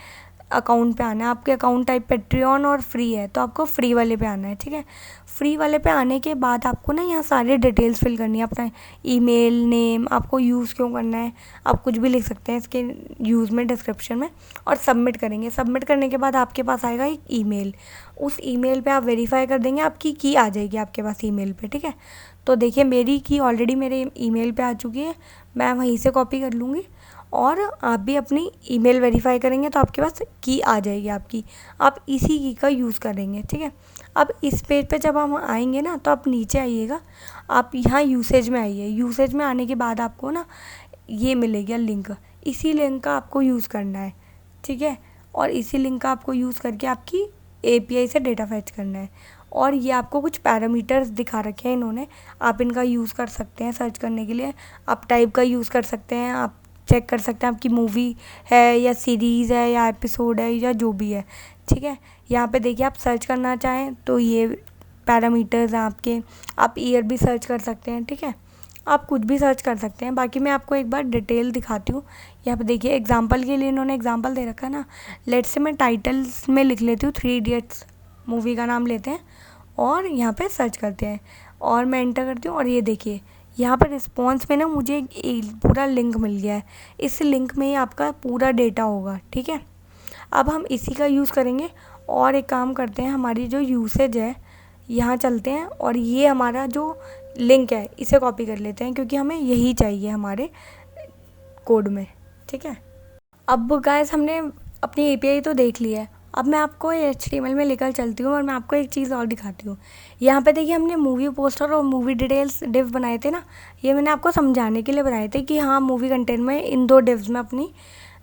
अकाउंट पे आना है। आपके अकाउंट टाइप पेट्रियन और फ्री है, तो आपको फ्री वाले पे आना है, ठीक है। फ्री वाले पे आने के बाद आपको ना यहाँ सारे डिटेल्स फिल करनी है, अपना ईमेल नेम, आपको यूज़ क्यों करना है, आप कुछ भी लिख सकते हैं इसके यूज़ में, डिस्क्रिप्शन में, और सबमिट करेंगे। सबमिट करने के बाद आपके पास आएगा एक ईमेल, उस ईमेल पे आप वेरीफाई कर देंगे, आपकी की आ जाएगी आपके पास ईमेल पे, ठीक है। तो देखिए, मेरी की ऑलरेडी मेरे ईमेल पे आ चुकी है, मैं वहीं से कॉपी कर लूँगी और आप भी अपनी ईमेल वेरीफाई करेंगे तो आपके पास की आ जाएगी आपकी। आप इसी की का यूज़ करेंगे, ठीक है। अब इस पेज पे जब हम आएंगे ना, तो आप नीचे आइएगा, आप यहाँ यूसेज में आइए। यूसेज में आने के बाद आपको ना ये मिलेगा लिंक, इसी लिंक का आपको यूज़ करना है, ठीक है। और इसी लिंक का आपको यूज़ करके आपकी API से डेटा फैच करना है। और ये आपको कुछ पैरामीटर्स दिखा रखे हैं इन्होंने, आप इनका यूज़ कर सकते हैं सर्च करने के लिए। आप टाइप का यूज़ कर सकते हैं, आप चेक कर सकते हैं आपकी मूवी है या सीरीज़ है या एपिसोड है या जो भी है, ठीक है। यहाँ पे देखिए, आप सर्च करना चाहें तो ये पैरामीटर्स हैं आपके। आप ईयर भी सर्च कर सकते हैं, ठीक है। आप कुछ भी सर्च कर सकते हैं। बाकी मैं आपको एक बार डिटेल दिखाती हूँ। यहाँ पे देखिए, एग्जांपल के लिए इन्होंने एग्जांपल दे रखा है ना। लेट्स से मैं टाइटल्स में लिख लेती हूँ 3 इडियट्स, मूवी का नाम लेते हैं और यहाँ पे सर्च करते हैं और मैं एंटर करती हूँ। और ये देखिए, यहाँ पर रिस्पॉन्स में ना मुझे एक पूरा लिंक मिल गया है। इस लिंक में ही आपका पूरा डेटा होगा, ठीक है। अब हम इसी का यूज़ करेंगे और एक काम करते हैं, हमारी जो यूसेज है यहाँ चलते हैं और ये हमारा जो लिंक है इसे कॉपी कर लेते हैं, क्योंकि हमें यही चाहिए हमारे कोड में, ठीक है। अब गाइस, हमने अपनी API तो देख ली है। अब मैं आपको HTML में लेकर चलती हूँ और मैं आपको एक चीज़ और दिखाती हूँ। यहाँ पे देखिए, हमने मूवी पोस्टर और मूवी डिटेल्स डिव बनाए थे ना, ये मैंने आपको समझाने के लिए बनाए थे कि हाँ, मूवी कंटेंट में इन 2 डिव्स में अपनी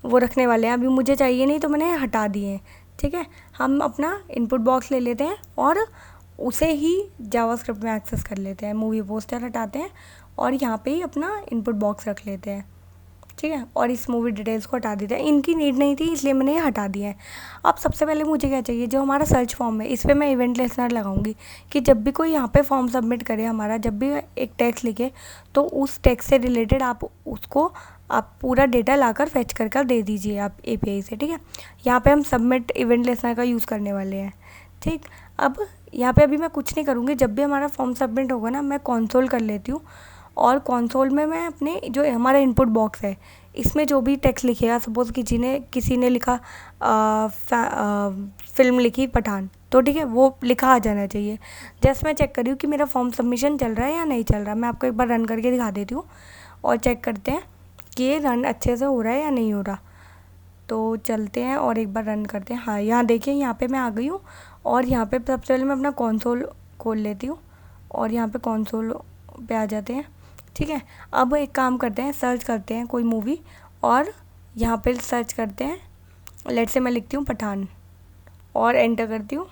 वो रखने वाले हैं। अभी मुझे चाहिए नहीं तो मैंने हटा दिए हैं, ठीक है। हम अपना इनपुट बॉक्स ले लेते हैं और उसे ही जावास्क्रिप्ट में एक्सेस कर लेते हैं। मूवी पोस्टर हटाते हैं और यहाँ पे ही अपना इनपुट बॉक्स रख लेते हैं, ठीक है। और इस मूवी डिटेल्स को हटा देते हैं, इनकी नीड नहीं थी इसलिए मैंने ये हटा दिया है। अब सबसे पहले मुझे क्या चाहिए, जो हमारा सर्च फॉर्म है इस पर मैं इवेंट लिसनर लगाऊंगी कि जब भी कोई यहाँ पे फॉर्म सबमिट करे हमारा, जब भी एक टेक्स्ट लिखे तो उस टेक्स्ट से रिलेटेड आप उसको आप पूरा डेटा लाकर फैच कर दे दीजिए आप API से, ठीक है। यहाँ पे हम सबमिट इवेंट लिसनर का यूज़ करने वाले हैं, ठीक। अब यहाँ पे अभी मैं कुछ नहीं करूँगी, जब भी हमारा फॉर्म सबमिट होगा ना, मैं कंसोल कर लेती हूँ और कंसोल में मैं अपने जो हमारा इनपुट बॉक्स है इसमें जो भी टेक्स्ट लिखेगा, सपोज़ किसी ने लिखा फ़िल्म लिखी पठान, तो ठीक है वो लिखा आ जाना चाहिए। जस्ट मैं चेक कर रही हूँ कि मेरा फॉर्म सबमिशन चल रहा है या नहीं चल रहा। मैं आपको एक बार रन करके दिखा देती हूँ और चेक करते हैं कि ये रन अच्छे से हो रहा है या नहीं हो रहा। तो चलते हैं और एक बार रन करते हैं। हाँ, यहाँ देखिए, यहाँ पे मैं आ गई हूँ और यहाँ पे सबसे पहले मैं अपना कंसोल खोल लेती हूँ और यहाँ पे कंसोल पे आ जाते हैं। ठीक है, अब एक काम करते हैं, सर्च करते हैं कोई मूवी और यहाँ पे सर्च करते हैं। लेट से मैं लिखती हूँ पठान और एंटर करती हूँ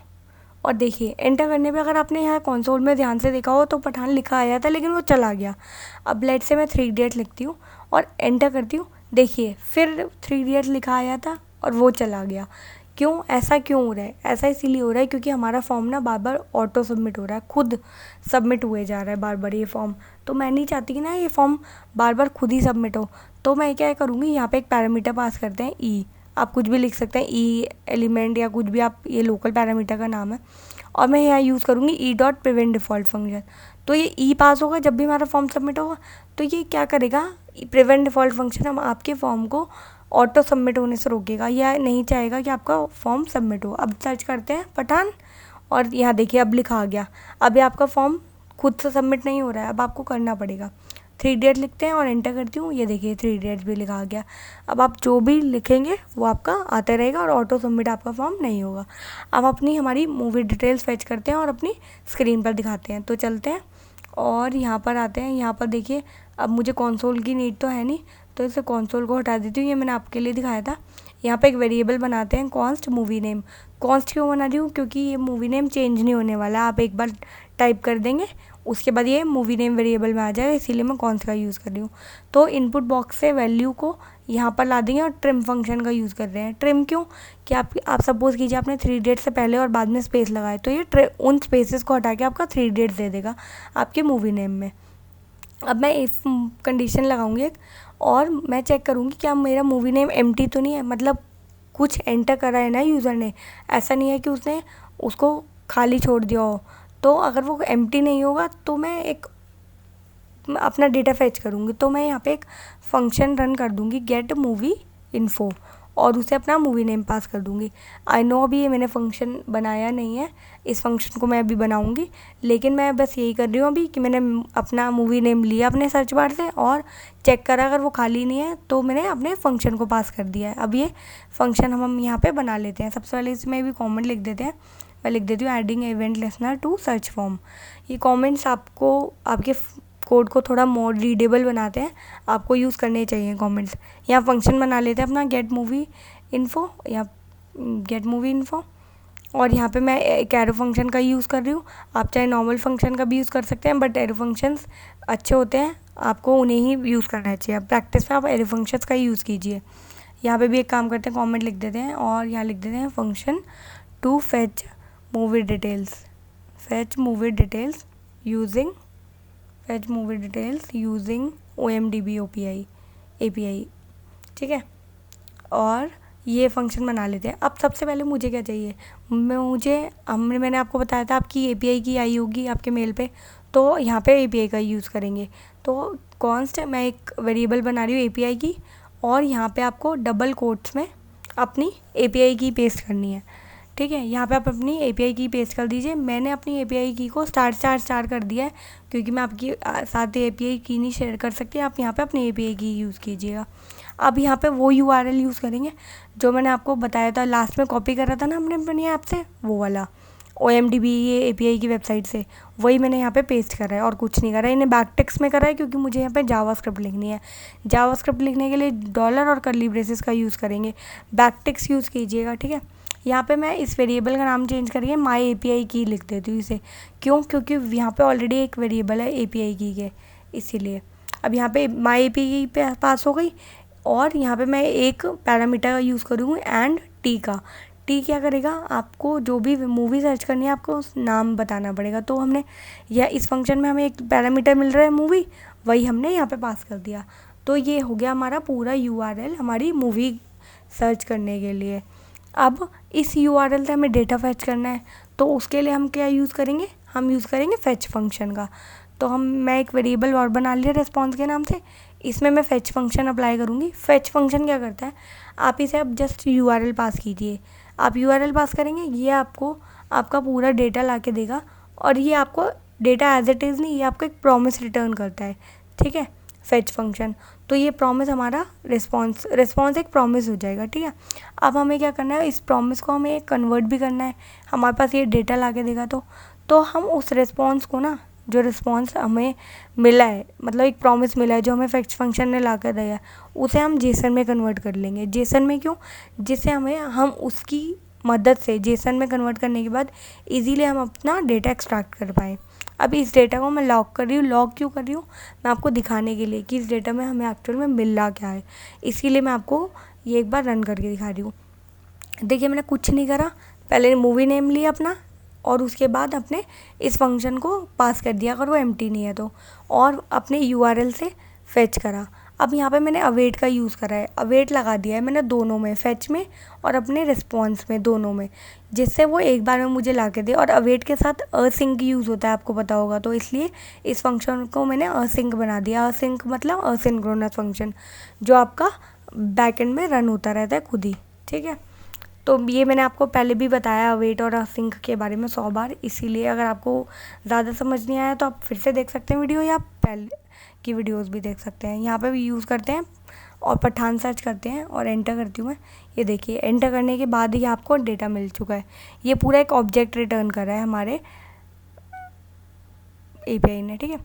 और देखिए एंटर करने पे अगर आपने यहाँ कंसोल में ध्यान से देखा हो तो पठान लिखा आया था लेकिन वो चला गया। अब लेट से मैं 3 इडियट्स लिखती हूँ और एंटर करती हूँ, देखिए फिर 3 इडियट्स लिखा आया था और वो चला गया। क्यों, ऐसा क्यों हो रहा है? ऐसा इसीलिए हो रहा है क्योंकि हमारा फॉर्म ना बार बार ऑटो सबमिट हो रहा है, खुद सबमिट हुए जा रहा है बार बार ये फॉर्म। तो मैं नहीं चाहती कि ना ये फॉर्म बार बार खुद ही सबमिट हो। तो मैं क्या करूँगी, यहाँ पे एक पैरामीटर पास करते हैं ई, आप कुछ भी लिख सकते हैं, ई एलिमेंट या कुछ भी, आप ये लोकल पैरामीटर का नाम है। और मैं यहाँ यूज़ करूँगी E dot prevent default function. तो ये ई पास होगा जब भी हमारा फॉर्म सबमिट होगा, तो ये क्या करेगा, प्रिवेंट डिफ़ॉल्ट फंक्शन हम आपके फॉर्म को ऑटो सबमिट होने से रोकेगा या नहीं चाहेगा कि आपका फॉर्म सबमिट हो। अब सर्च करते हैं पठान और यहाँ देखिए अब लिखा आ गया। अब ये आपका फॉर्म खुद से सबमिट नहीं हो रहा है, अब आपको करना पड़ेगा। 3 इडियट लिखते हैं और एंटर करती हूँ, ये देखिए 3 इडियट्स भी लिखा आ गया। अब आप जो भी लिखेंगे वो आपका आता रहेगा और ऑटो सबमिट आपका फॉर्म नहीं होगा। अब हमारी मूवी डिटेल्स फेच करते हैं और अपनी स्क्रीन पर दिखाते हैं। तो चलते हैं और यहाँ पर आते हैं। यहाँ पर देखिए अब मुझे कंसोल की नीड तो है नहीं, तो इसे कंसोल को हटा देती हूँ, ये मैंने आपके लिए दिखाया था। यहाँ पे एक वेरिएबल बनाते हैं कॉन्स्ट मूवी नेम। कॉन्स्ट क्यों बना रही हूँ, क्योंकि ये मूवी नेम चेंज नहीं होने वाला। आप एक बार टाइप कर देंगे उसके बाद ये मूवी नेम वेरिएबल में आ जाएगा, इसीलिए मैं कॉन्स्ट का यूज़ कर रही हूँ। तो इनपुट बॉक्स से वैल्यू को यहाँ पर ला देंगे और ट्रिम फंक्शन का यूज़ कर रहे हैं। ट्रिम क्यों, कि आप सपोज़ कीजिए आपने 3 इडियट्स से पहले और बाद में स्पेस लगाए, तो ये उन स्पेसेस को हटा के आपका 3 इडियट्स दे देगा आपके मूवी नेम में। अब मैं इफ कंडीशन लगाऊंगी एक और मैं चेक करूँगी क्या मेरा मूवी नेम एम्प्टी तो नहीं है, मतलब कुछ एंटर करा है ना यूज़र ने, ऐसा नहीं है कि उसने उसको खाली छोड़ दिया हो। तो अगर वो एम्प्टी नहीं होगा तो मैं एक अपना डेटा फेच करूँगी। तो मैं यहाँ पे एक फंक्शन रन कर दूँगी गेट मूवी इन्फो और उसे अपना मूवी नेम पास कर दूँगी। आई नो अभी ये मैंने फंक्शन बनाया नहीं है, इस फंक्शन को मैं अभी बनाऊँगी, लेकिन मैं बस यही कर रही हूँ अभी कि मैंने अपना मूवी नेम लिया अपने सर्च बार से और चेक करा, अगर वो खाली नहीं है तो मैंने अपने फंक्शन को पास कर दिया है। अब ये फंक्शन हम यहाँ पर बना लेते हैं। सबसे पहले इसमें भी कॉमेंट लिख देते हैं। मैं लिख देती हूँ adding event listener to search form. ये कॉमेंट्स आपको आपके कोड को थोड़ा मोर रीडेबल बनाते हैं, आपको यूज़ करने चाहिए कमेंट्स। यहाँ फंक्शन बना लेते हैं अपना गेट मूवी इन्फो या गेट मूवी इन्फो और यहाँ पे मैं एक एरो फंक्शन का यूज़ कर रही हूँ। आप चाहे नॉर्मल फंक्शन का भी यूज़ कर सकते हैं, बट एरो फंक्शंस अच्छे होते हैं, आपको उन्हें ही यूज़ करना चाहिए। प्रैक्टिस में आप एरो फंक्शंस का ही यूज़ कीजिए। यहाँ पे भी एक काम करते हैं, कॉमेंट लिख देते हैं और यहाँ लिख देते हैं function to fetch movie details using OMDB API। ठीक है, और ये फंक्शन बना लेते हैं। अब सबसे पहले मुझे क्या चाहिए, मैंने आपको बताया था आपकी API की आई होगी आपके मेल पे, तो यहाँ पे API का यूज़ करेंगे। तो कॉन्स्ट मैं एक वेरिएबल बना रही हूँ API की और यहाँ पे आपको डबल कोट्स में अपनी API की पेस्ट करनी है। ठीक है, यहाँ पे आप अपनी API की पेस्ट कर दीजिए। मैंने अपनी API की को स्टार कर दिया है क्योंकि मैं आपकी साथ API की नहीं शेयर कर सकती। आप यहाँ पे अपनी API की यूज़ कीजिएगा। अब यहाँ पे वो URL यूज़ करेंगे जो मैंने आपको बताया था, लास्ट में कॉपी करा था ना हमने अपनी ऐप से, वो वाला OMDB ये API की वेबसाइट से, वही मैंने यहाँ पे पेस्ट करा है और कुछ नहीं करा है। इन्हें बैकटिक्स में करा है क्योंकि मुझे यहाँ पे जावास्क्रिप्ट लिखनी है। जावास्क्रिप्ट लिखने के लिए डॉलर और कर्ली ब्रेसेस का यूज़ करेंगे, बैकटिक्स यूज़ कीजिएगा। ठीक है, यहाँ पे मैं इस वेरिएबल का नाम चेंज करके माई API की लिख देती हूँ इसे। क्यों, क्योंकि यहाँ पे ऑलरेडी एक वेरिएबल है API की के, इसीलिए। अब यहाँ पे माई API पे पास हो गई और यहाँ पे मैं एक पैरामीटर का यूज़ करूँगी एंड टी का। टी क्या करेगा, आपको जो भी मूवी सर्च करनी है आपको उस नाम बताना पड़ेगा। तो हमने या इस फंक्शन में हमें एक पैरामीटर मिल रहा है मूवी, वही हमने यहाँ पे पास कर दिया। तो ये हो गया हमारा पूरा URL हमारी मूवी सर्च करने के लिए। अब इस URL से हमें डेटा फेच करना है, तो उसके लिए हम क्या यूज़ करेंगे, हम यूज़ करेंगे फेच फंक्शन का। तो मैं एक वेरिएबल और बना लिया रिस्पॉन्स के नाम से, इसमें मैं फेच फंक्शन अप्लाई करूँगी। फेच फंक्शन क्या करता है, आप इसे अब जस्ट यूआरएल पास कीजिए। आप यूआरएल पास करेंगे, ये आपको आपका पूरा डेटा ला के देगा, और ये आपको डेटा एज इट इज़ नहीं, ये आपको एक प्रॉमिस रिटर्न करता है, ठीक है, फेच फंक्शन। तो ये प्रॉमिस हमारा रिस्पॉन्स एक प्रॉमिस हो जाएगा, ठीक है। अब हमें क्या करना है, इस प्रॉमिस को हमें कन्वर्ट भी करना है। हमारे पास ये डेटा ला के देगा, तो हम उस रिस्पॉन्स को ना, जो रिस्पॉन्स हमें मिला है, मतलब एक प्रॉमिस मिला है जो हमें फेच फंक्शन ने ला कर दिया है, उसे हम जेसन में कन्वर्ट कर लेंगे। जेसन में क्यों, जिससे हम उसकी मदद से जेसन में कन्वर्ट करने के बाद इजीली हम अपना डेटा एक्सट्रैक्ट कर पाएँ। अब इस डेटा को मैं लॉक कर रही हूँ। लॉक क्यों कर रही हूँ, मैं आपको दिखाने के लिए कि इस डेटा में हमें एक्चुअल में मिल रहा क्या है। इसीलिए मैं आपको ये एक बार रन करके दिखा रही हूँ। देखिए मैंने कुछ नहीं करा, पहले मूवी नेम लिया अपना, और उसके बाद अपने इस फंक्शन को पास कर दिया अगर वो एम्प्टी नहीं है तो, और अपने यूआरएल से फेच करा। अब यहाँ पे मैंने अवेट का यूज़ करा है, अवेट लगा दिया है मैंने दोनों में, फेच में और अपने रिस्पॉन्स में, दोनों में, जिससे वो एक बार में मुझे ला के दे। और अवेट के साथ असिंक यूज़ होता है, आपको पता होगा, तो इसलिए इस फंक्शन को मैंने असिंक बना दिया। असिंक मतलब असिंक्रोनस फंक्शन, जो आपका बैकएंड में रन होता रहता है खुद ही, ठीक है। तो ये मैंने आपको पहले भी बताया अवेट और असिंक के बारे में 100 बार, इसीलिए अगर आपको ज़्यादा समझ नहीं आया तो आप फिर से देख सकते हैं वीडियो, या पहले की वीडियोस भी देख सकते हैं। यहाँ पे भी यूज़ करते हैं और पठान सर्च करते हैं और एंटर करती हूँ मैं। ये देखिए एंटर करने के बाद ही आपको डेटा मिल चुका है। ये पूरा एक ऑब्जेक्ट रिटर्न कर रहा है हमारे एपीआई ने, ठीक है।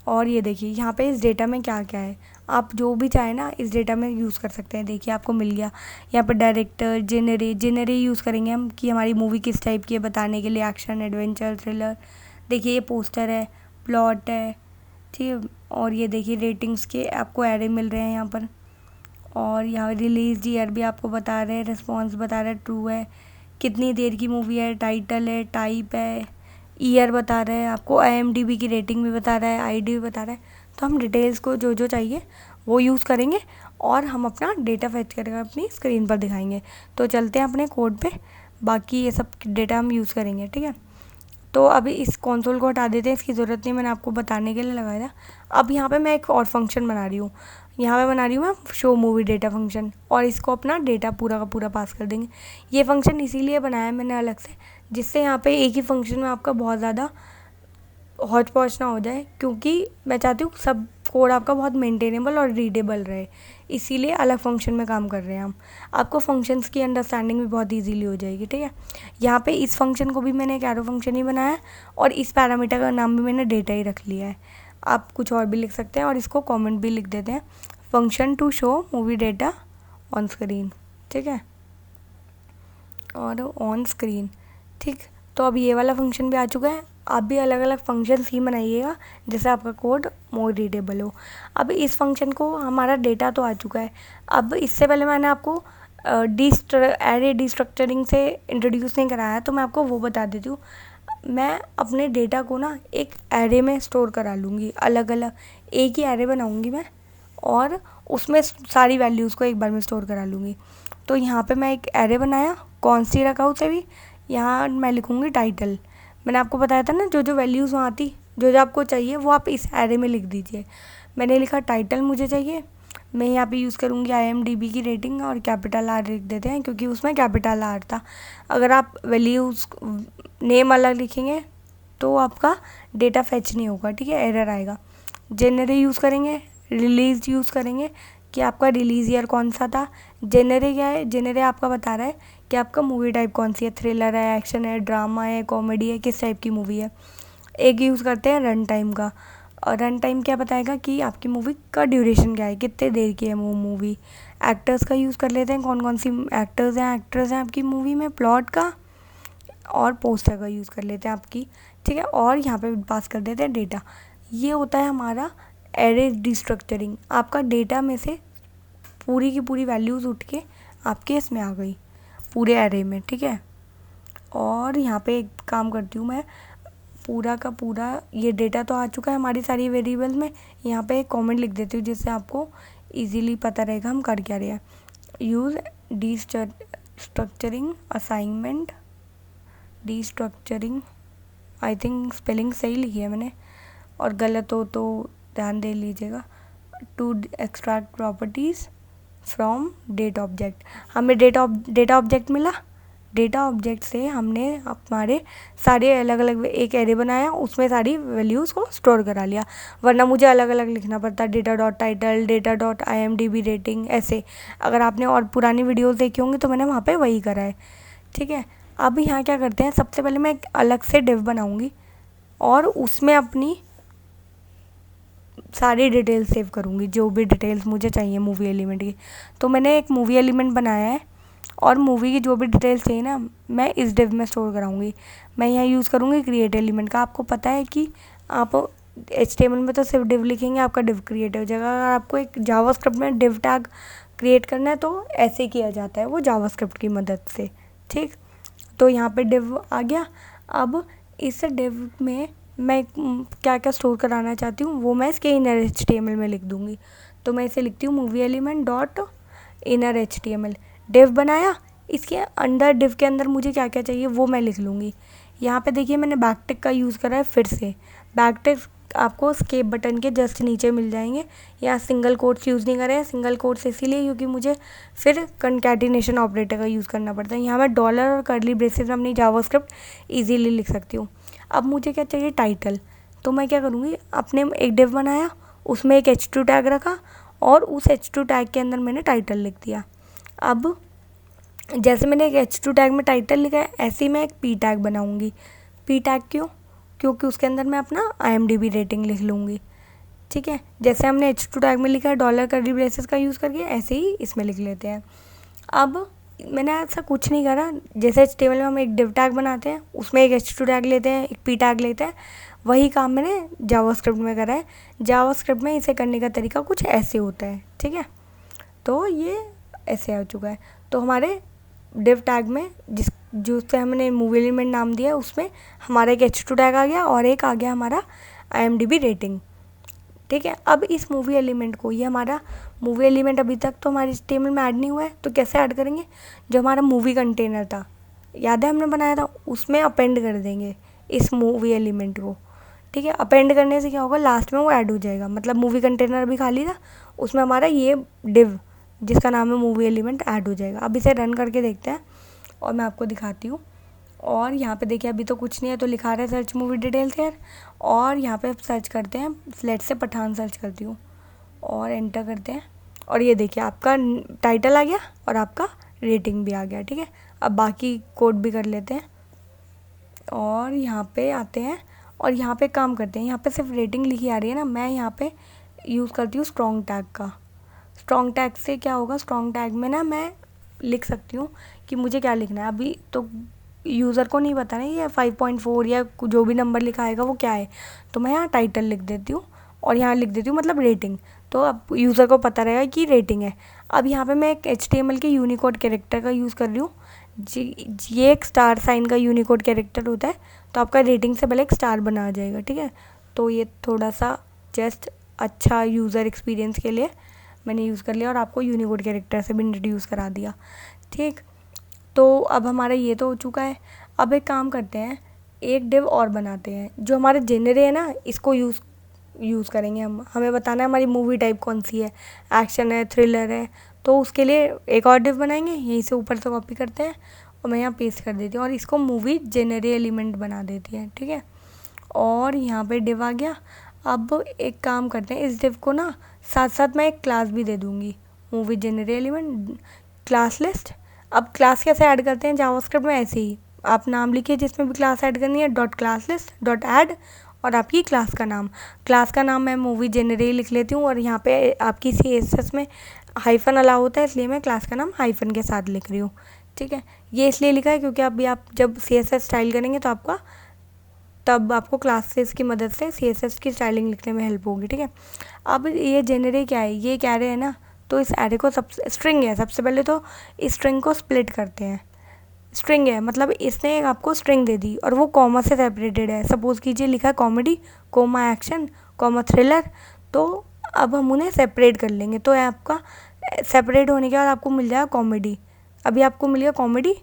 और ये देखिए यहाँ पे इस डेटा में क्या क्या है, आप जो भी चाहे ना इस डेटा में यूज़ कर सकते हैं। देखिए आपको मिल गया यहाँ पर डायरेक्टर, जेनरे यूज़ करेंगे हम कि हमारी मूवी किस टाइप की है बताने के लिए, एक्शन, एडवेंचर, थ्रिलर। देखिए ये पोस्टर है, प्लॉट है, ठीक है। और ये देखिए रेटिंग्स के आपको एरे मिल रहे हैं यहाँ पर, और यहाँ रिलीज ईयर भी आपको बता रहे हैं, रिस्पॉन्स बता रहे हैं ट्रू है, कितनी देर की मूवी है, टाइटल है, टाइप है, ईयर बता रहा है आपको, IMDb की रेटिंग भी बता रहा है, ID भी बता रहा है। तो हम डिटेल्स को जो जो चाहिए वो यूज़ करेंगे और हम अपना डेटा फेच करके अपनी स्क्रीन पर दिखाएंगे। तो चलते हैं अपने कोड पे, बाकी ये सब डेटा हम यूज़ करेंगे, ठीक है। तो अभी इस कंसोल को हटा देते हैं, इसकी ज़रूरत नहीं, मैंने आपको बताने के लिए लगाया था। अब यहाँ पे मैं एक और फंक्शन बना रही हूँ, यहाँ पे बना रही हूँ मैं शो मूवी डेटा फंक्शन, और इसको अपना डेटा पूरा का पूरा पास कर देंगे। ये फंक्शन इसीलिए बनाया मैंने अलग से, जिससे यहाँ पे एक ही फंक्शन में आपका बहुत ज़्यादा हौच पौच ना हो जाए, क्योंकि मैं चाहती हूँ सब कोड आपका बहुत मेंटेनेबल और रीडेबल रहे, इसीलिए अलग फंक्शन में काम कर रहे हैं हम। आपको फंक्शंस की अंडरस्टैंडिंग भी बहुत इजीली हो जाएगी, ठीक है। यहाँ पे इस फंक्शन को भी मैंने एक एरो फंक्शन ही बनाया है, और इस पैरामीटर का नाम भी मैंने डेटा ही रख लिया है। आप कुछ और भी लिख सकते हैं, और इसको कमेंट भी लिख देते हैं, function to show movie data on screen, ठीक है, और ऑन स्क्रीन, ठीक। तो अब ये वाला फंक्शन भी आ चुका है। आप भी अलग अलग फंक्शन ही बनाइएगा जिससे आपका कोड मोर रीडेबल हो। अब इस फंक्शन को हमारा डेटा तो आ चुका है। अब इससे पहले मैंने आपको एरे डिस्ट्रक्चरिंग से इंट्रोड्यूस नहीं कराया, तो मैं आपको वो बता देती हूँ। मैं अपने डेटा को ना एक एरे में स्टोर करा लूँगी, अलग अलग एक ही एरे बनाऊँगी मैं, और उसमें सारी वैल्यूज़ को एक बार में स्टोर करा लूँगी। तो यहाँ पे मैं एक एरे बनाया, कौन सी रखा उसे भी, यहाँ मैं लिखूँगी टाइटल। मैंने आपको बताया था ना जो जो वैल्यूज़ वहाँ थी, जो जो आपको चाहिए वो आप इस एरे में लिख दीजिए। मैंने लिखा टाइटल मुझे चाहिए, मैं यहाँ पे यूज़ करूँगी IMDb की रेटिंग, और कैपिटल R लिख देते हैं क्योंकि उसमें कैपिटल R था। अगर आप वैल्यूज़ नेम अलग लिखेंगे तो आपका डेटा फेच नहीं होगा, ठीक है, एरर आएगा। जेनरे यूज़ करेंगे, रिलीज़ यूज़ करेंगे कि आपका रिलीज़ ईयर कौन सा था। जेनरे क्या है, जेनरे आपका बता रहा है कि आपका मूवी टाइप कौन सी है, थ्रिलर है, एक्शन है, ड्रामा है, कॉमेडी है, किस टाइप की मूवी है। एक यूज़ करते हैं रन टाइम का, और रन टाइम क्या बताएगा कि आपकी मूवी का ड्यूरेशन क्या है, कितने देर की है वो मूवी। एक्टर्स का यूज़ कर लेते हैं, कौन कौन सी एक्टर्स हैं आपकी मूवी में, प्लॉट का, और पोस्टर का यूज़ कर लेते हैं आपकी, ठीक है। और यहाँ पे पास कर देते हैं डेटा। ये होता है हमारा एरे डिस्ट्रक्चरिंग। आपका डेटा में से पूरी की पूरी वैल्यूज़ उठ के आपके इसमें आ गई पूरे एरे में, ठीक है। और यहाँ पे एक काम करती हूँ मैं, पूरा का पूरा ये डेटा तो आ चुका है हमारी सारी वेरिएबल में, यहाँ पे एक कमेंट लिख देती हूँ जिससे आपको इजीली पता रहेगा हम कर क्या रहे हैं। Use destructuring assignment, destructuring, I think spelling सही लिखी है मैंने, और गलत हो तो ध्यान दे लीजिएगा। To extract properties from data object, हमें डेटा ऑब्जेक्ट मिला। डेटा ऑब्जेक्ट से हमने हमारे सारे अलग अलग एक एरे बनाया, उसमें सारी वैल्यूज़ को स्टोर करा लिया, वरना मुझे अलग अलग लिखना पड़ता, data dot title, data dot IMDb rating, ऐसे। अगर आपने और पुरानी वीडियोस देखी होंगी तो मैंने वहाँ पे वही करा है, ठीक है। अब यहाँ क्या करते हैं, सबसे पहले मैं एक अलग से डिव बनाऊँगी और उसमें अपनी सारी डिटेल्स सेव करूँगी, जो भी डिटेल्स मुझे चाहिए मूवी एलिमेंट की। तो मैंने एक मूवी एलिमेंट बनाया है और मूवी की जो भी डिटेल्स चाहिए ना, मैं इस डिव में स्टोर कराऊंगी। मैं यहाँ यूज़ करूँगी क्रिएट एलिमेंट का। आपको पता है कि आप HTML में तो सिर्फ डिव लिखेंगे, आपका डिव क्रिएट हो जाएगा। अगर आपको एक जावास्क्रिप्ट में डिव टैग क्रिएट करना है तो ऐसे किया जाता है, वो जावास्क्रिप्ट की मदद से, ठीक। तो यहाँ पे डिव आ गया। अब इस डिव में मैं क्या क्या स्टोर कराना चाहती हूँ वो मैं इसके इनर HTML में लिख दूँगी। तो मैं इसे लिखती हूँ movie element dot inner HTML। Div बनाया, इसके अंदर डिव के अंदर मुझे क्या क्या चाहिए वो मैं लिख लूँगी। यहाँ पे देखिए मैंने बैकटिक का यूज़ करा है फिर से। बैकटिक आपको स्केप बटन के जस्ट नीचे मिल जाएंगे। यहाँ सिंगल कोट्स यूज़ नहीं करे हैं, सिंगल कोट्स इसीलिए क्योंकि मुझे फिर कंकैटिनेशन ऑपरेटर का यूज़ करना पड़ता है। यहाँ मैं डॉलर और कर्ली ब्रेसेस में अपनी जावास्क्रिप्ट ईजीली लिख सकती हूँ। अब मुझे क्या चाहिए, टाइटल। तो मैं क्या करूँगी, अपने एक डिव बनाया, उसमें एक H2 टैग रखा और उस H2 टैग के अंदर मैंने टाइटल लिख दिया। अब जैसे मैंने एक H2 टैग में टाइटल लिखा है, ऐसे ही मैं एक P टैग बनाऊँगी। P टैग क्यों, क्योंकि उसके अंदर मैं अपना IMDb रेटिंग लिख लूँगी, ठीक है। जैसे हमने H2 टैग में लिखा है डॉलर कर्ली ब्रेसेस का यूज़ करके, ऐसे ही इसमें लिख लेते हैं। अब मैंने ऐसा कुछ नहीं करा, जैसे HTML में हम एक डिव टैग बनाते हैं, उसमें एक H2 टैग लेते हैं, एक P टैग लेते हैं, वही काम मैंने जावास्क्रिप्ट में करा है। जावास्क्रिप्ट में इसे करने का तरीका कुछ ऐसे होता है, ठीक है। तो ये ऐसे आ चुका है। तो हमारे डिव टैग में जिससे हमने मूवी एलिमेंट नाम दिया है, उसमें हमारा एक H2 टैग आ गया और एक आ गया हमारा IMDb रेटिंग, ठीक है। अब इस मूवी एलिमेंट को, ये हमारा मूवी एलिमेंट अभी तक तो हमारे HTML में ऐड नहीं हुआ है, तो कैसे ऐड करेंगे, जो हमारा मूवी कंटेनर था, याद है हमने बनाया था, उसमें अपेंड कर देंगे इस मूवी एलिमेंट को, ठीक है। अपेंड करने से क्या होगा, लास्ट में वो ऐड हो जाएगा। मतलब मूवी कंटेनर अभी खाली था, उसमें हमारा ये डिव जिसका नाम है मूवी एलिमेंट ऐड हो जाएगा। अब इसे रन करके देखते हैं और मैं आपको दिखाती हूँ। और यहाँ पे देखिए अभी तो कुछ नहीं है, तो लिखा रहा है सर्च मूवी डिटेल्स यार। और यहाँ पे सर्च करते हैं, लेट से पठान सर्च करती हूँ और एंटर करते हैं और ये देखिए आपका टाइटल आ गया और आपका रेटिंग भी आ गया, ठीक है। अब बाकी कोड भी कर लेते हैं और यहाँ पे आते हैं और यहाँ पे काम करते हैं। यहाँ पे सिर्फ रेटिंग लिखी आ रही है ना, मैं यहाँ पे यूज़ करती हूँ स्ट्रॉन्ग टैग का। स्ट्रॉन्ग टैग से क्या होगा, स्ट्रॉन्ग टैग में ना मैं लिख सकती हूँ कि मुझे क्या लिखना है। अभी तो यूज़र को नहीं पता ना ये 5.4 या जो भी नंबर लिखा आएगा वो क्या है, तो मैं यहाँ टाइटल लिख देती हूँ और यहाँ लिख देती हूँ मतलब रेटिंग, तो अब यूज़र को पता रहेगा कि रेटिंग है। अब यहाँ पे मैं एक HTML के यूनिकोड कैरेक्टर का यूज़ कर रही हूँ। ये एक स्टार साइन का यूनिकोड कैरेक्टर होता है, तो आपका रेटिंग से पहले एक स्टार बना आ जाएगा, ठीक है। तो ये थोड़ा सा जस्ट अच्छा यूज़र एक्सपीरियंस के लिए मैंने यूज़ कर लिया और आपको यूनिकोड कैरेक्टर से भी इंट्रोड्यूस करा दिया, ठीक। तो अब हमारा ये तो हो चुका है। अब एक काम करते हैं, एक डिव और बनाते हैं। जो हमारे जेनरे है ना, इसको यूज़ करेंगे हम। हमें बताना है हमारी मूवी टाइप कौन सी है, एक्शन है, थ्रिलर है, तो उसके लिए एक और डिव बनाएंगे। यहीं से ऊपर से कॉपी करते हैं और मैं यहाँ पेस्ट कर देती हूँ और इसको मूवी जेनरे एलिमेंट बना देती है, ठीक है। और यहाँ पे डिव आ गया। अब एक काम करते हैं, इस डिव को ना साथ साथ मैं एक क्लास भी दे दूँगी, मूवी जेनरे एलिमेंट क्लास लिस्ट। अब क्लास कैसे ऐड करते हैं जावास्क्रिप्ट में, ऐसे ही आप नाम लिखिए जिसमें भी क्लास ऐड करनी है, dot class list dot add और आपकी क्लास का नाम मैं मूवी जेनरे लिख लेती हूँ। और यहाँ पे आपकी CSS में हाइफन अलाउ होता है, इसलिए मैं क्लास का नाम हाइफन के साथ लिख रही हूँ, ठीक है। ये इसलिए लिखा है क्योंकि अभी आप जब CSS स्टाइल करेंगे तो तब आपको क्लासेस की मदद से CSS की स्टाइलिंग लिखने में हेल्प होगी, ठीक है। अब ये जेनरे क्या है, ये कह रहे हैं ना, तो इस एरे को स्ट्रिंग है, सबसे पहले तो इस स्ट्रिंग को स्प्लिट करते हैं। स्ट्रिंग है मतलब इसने आपको स्ट्रिंग दे दी और वो कॉमा से सेपरेटेड है। सपोज़ कीजिए लिखा है comedy, comma action, comma thriller, तो अब हम उन्हें सेपरेट कर लेंगे। तो आपका सेपरेट होने के बाद आपको मिल जाएगा कॉमेडी। अभी आपको मिल गया कॉमेडी,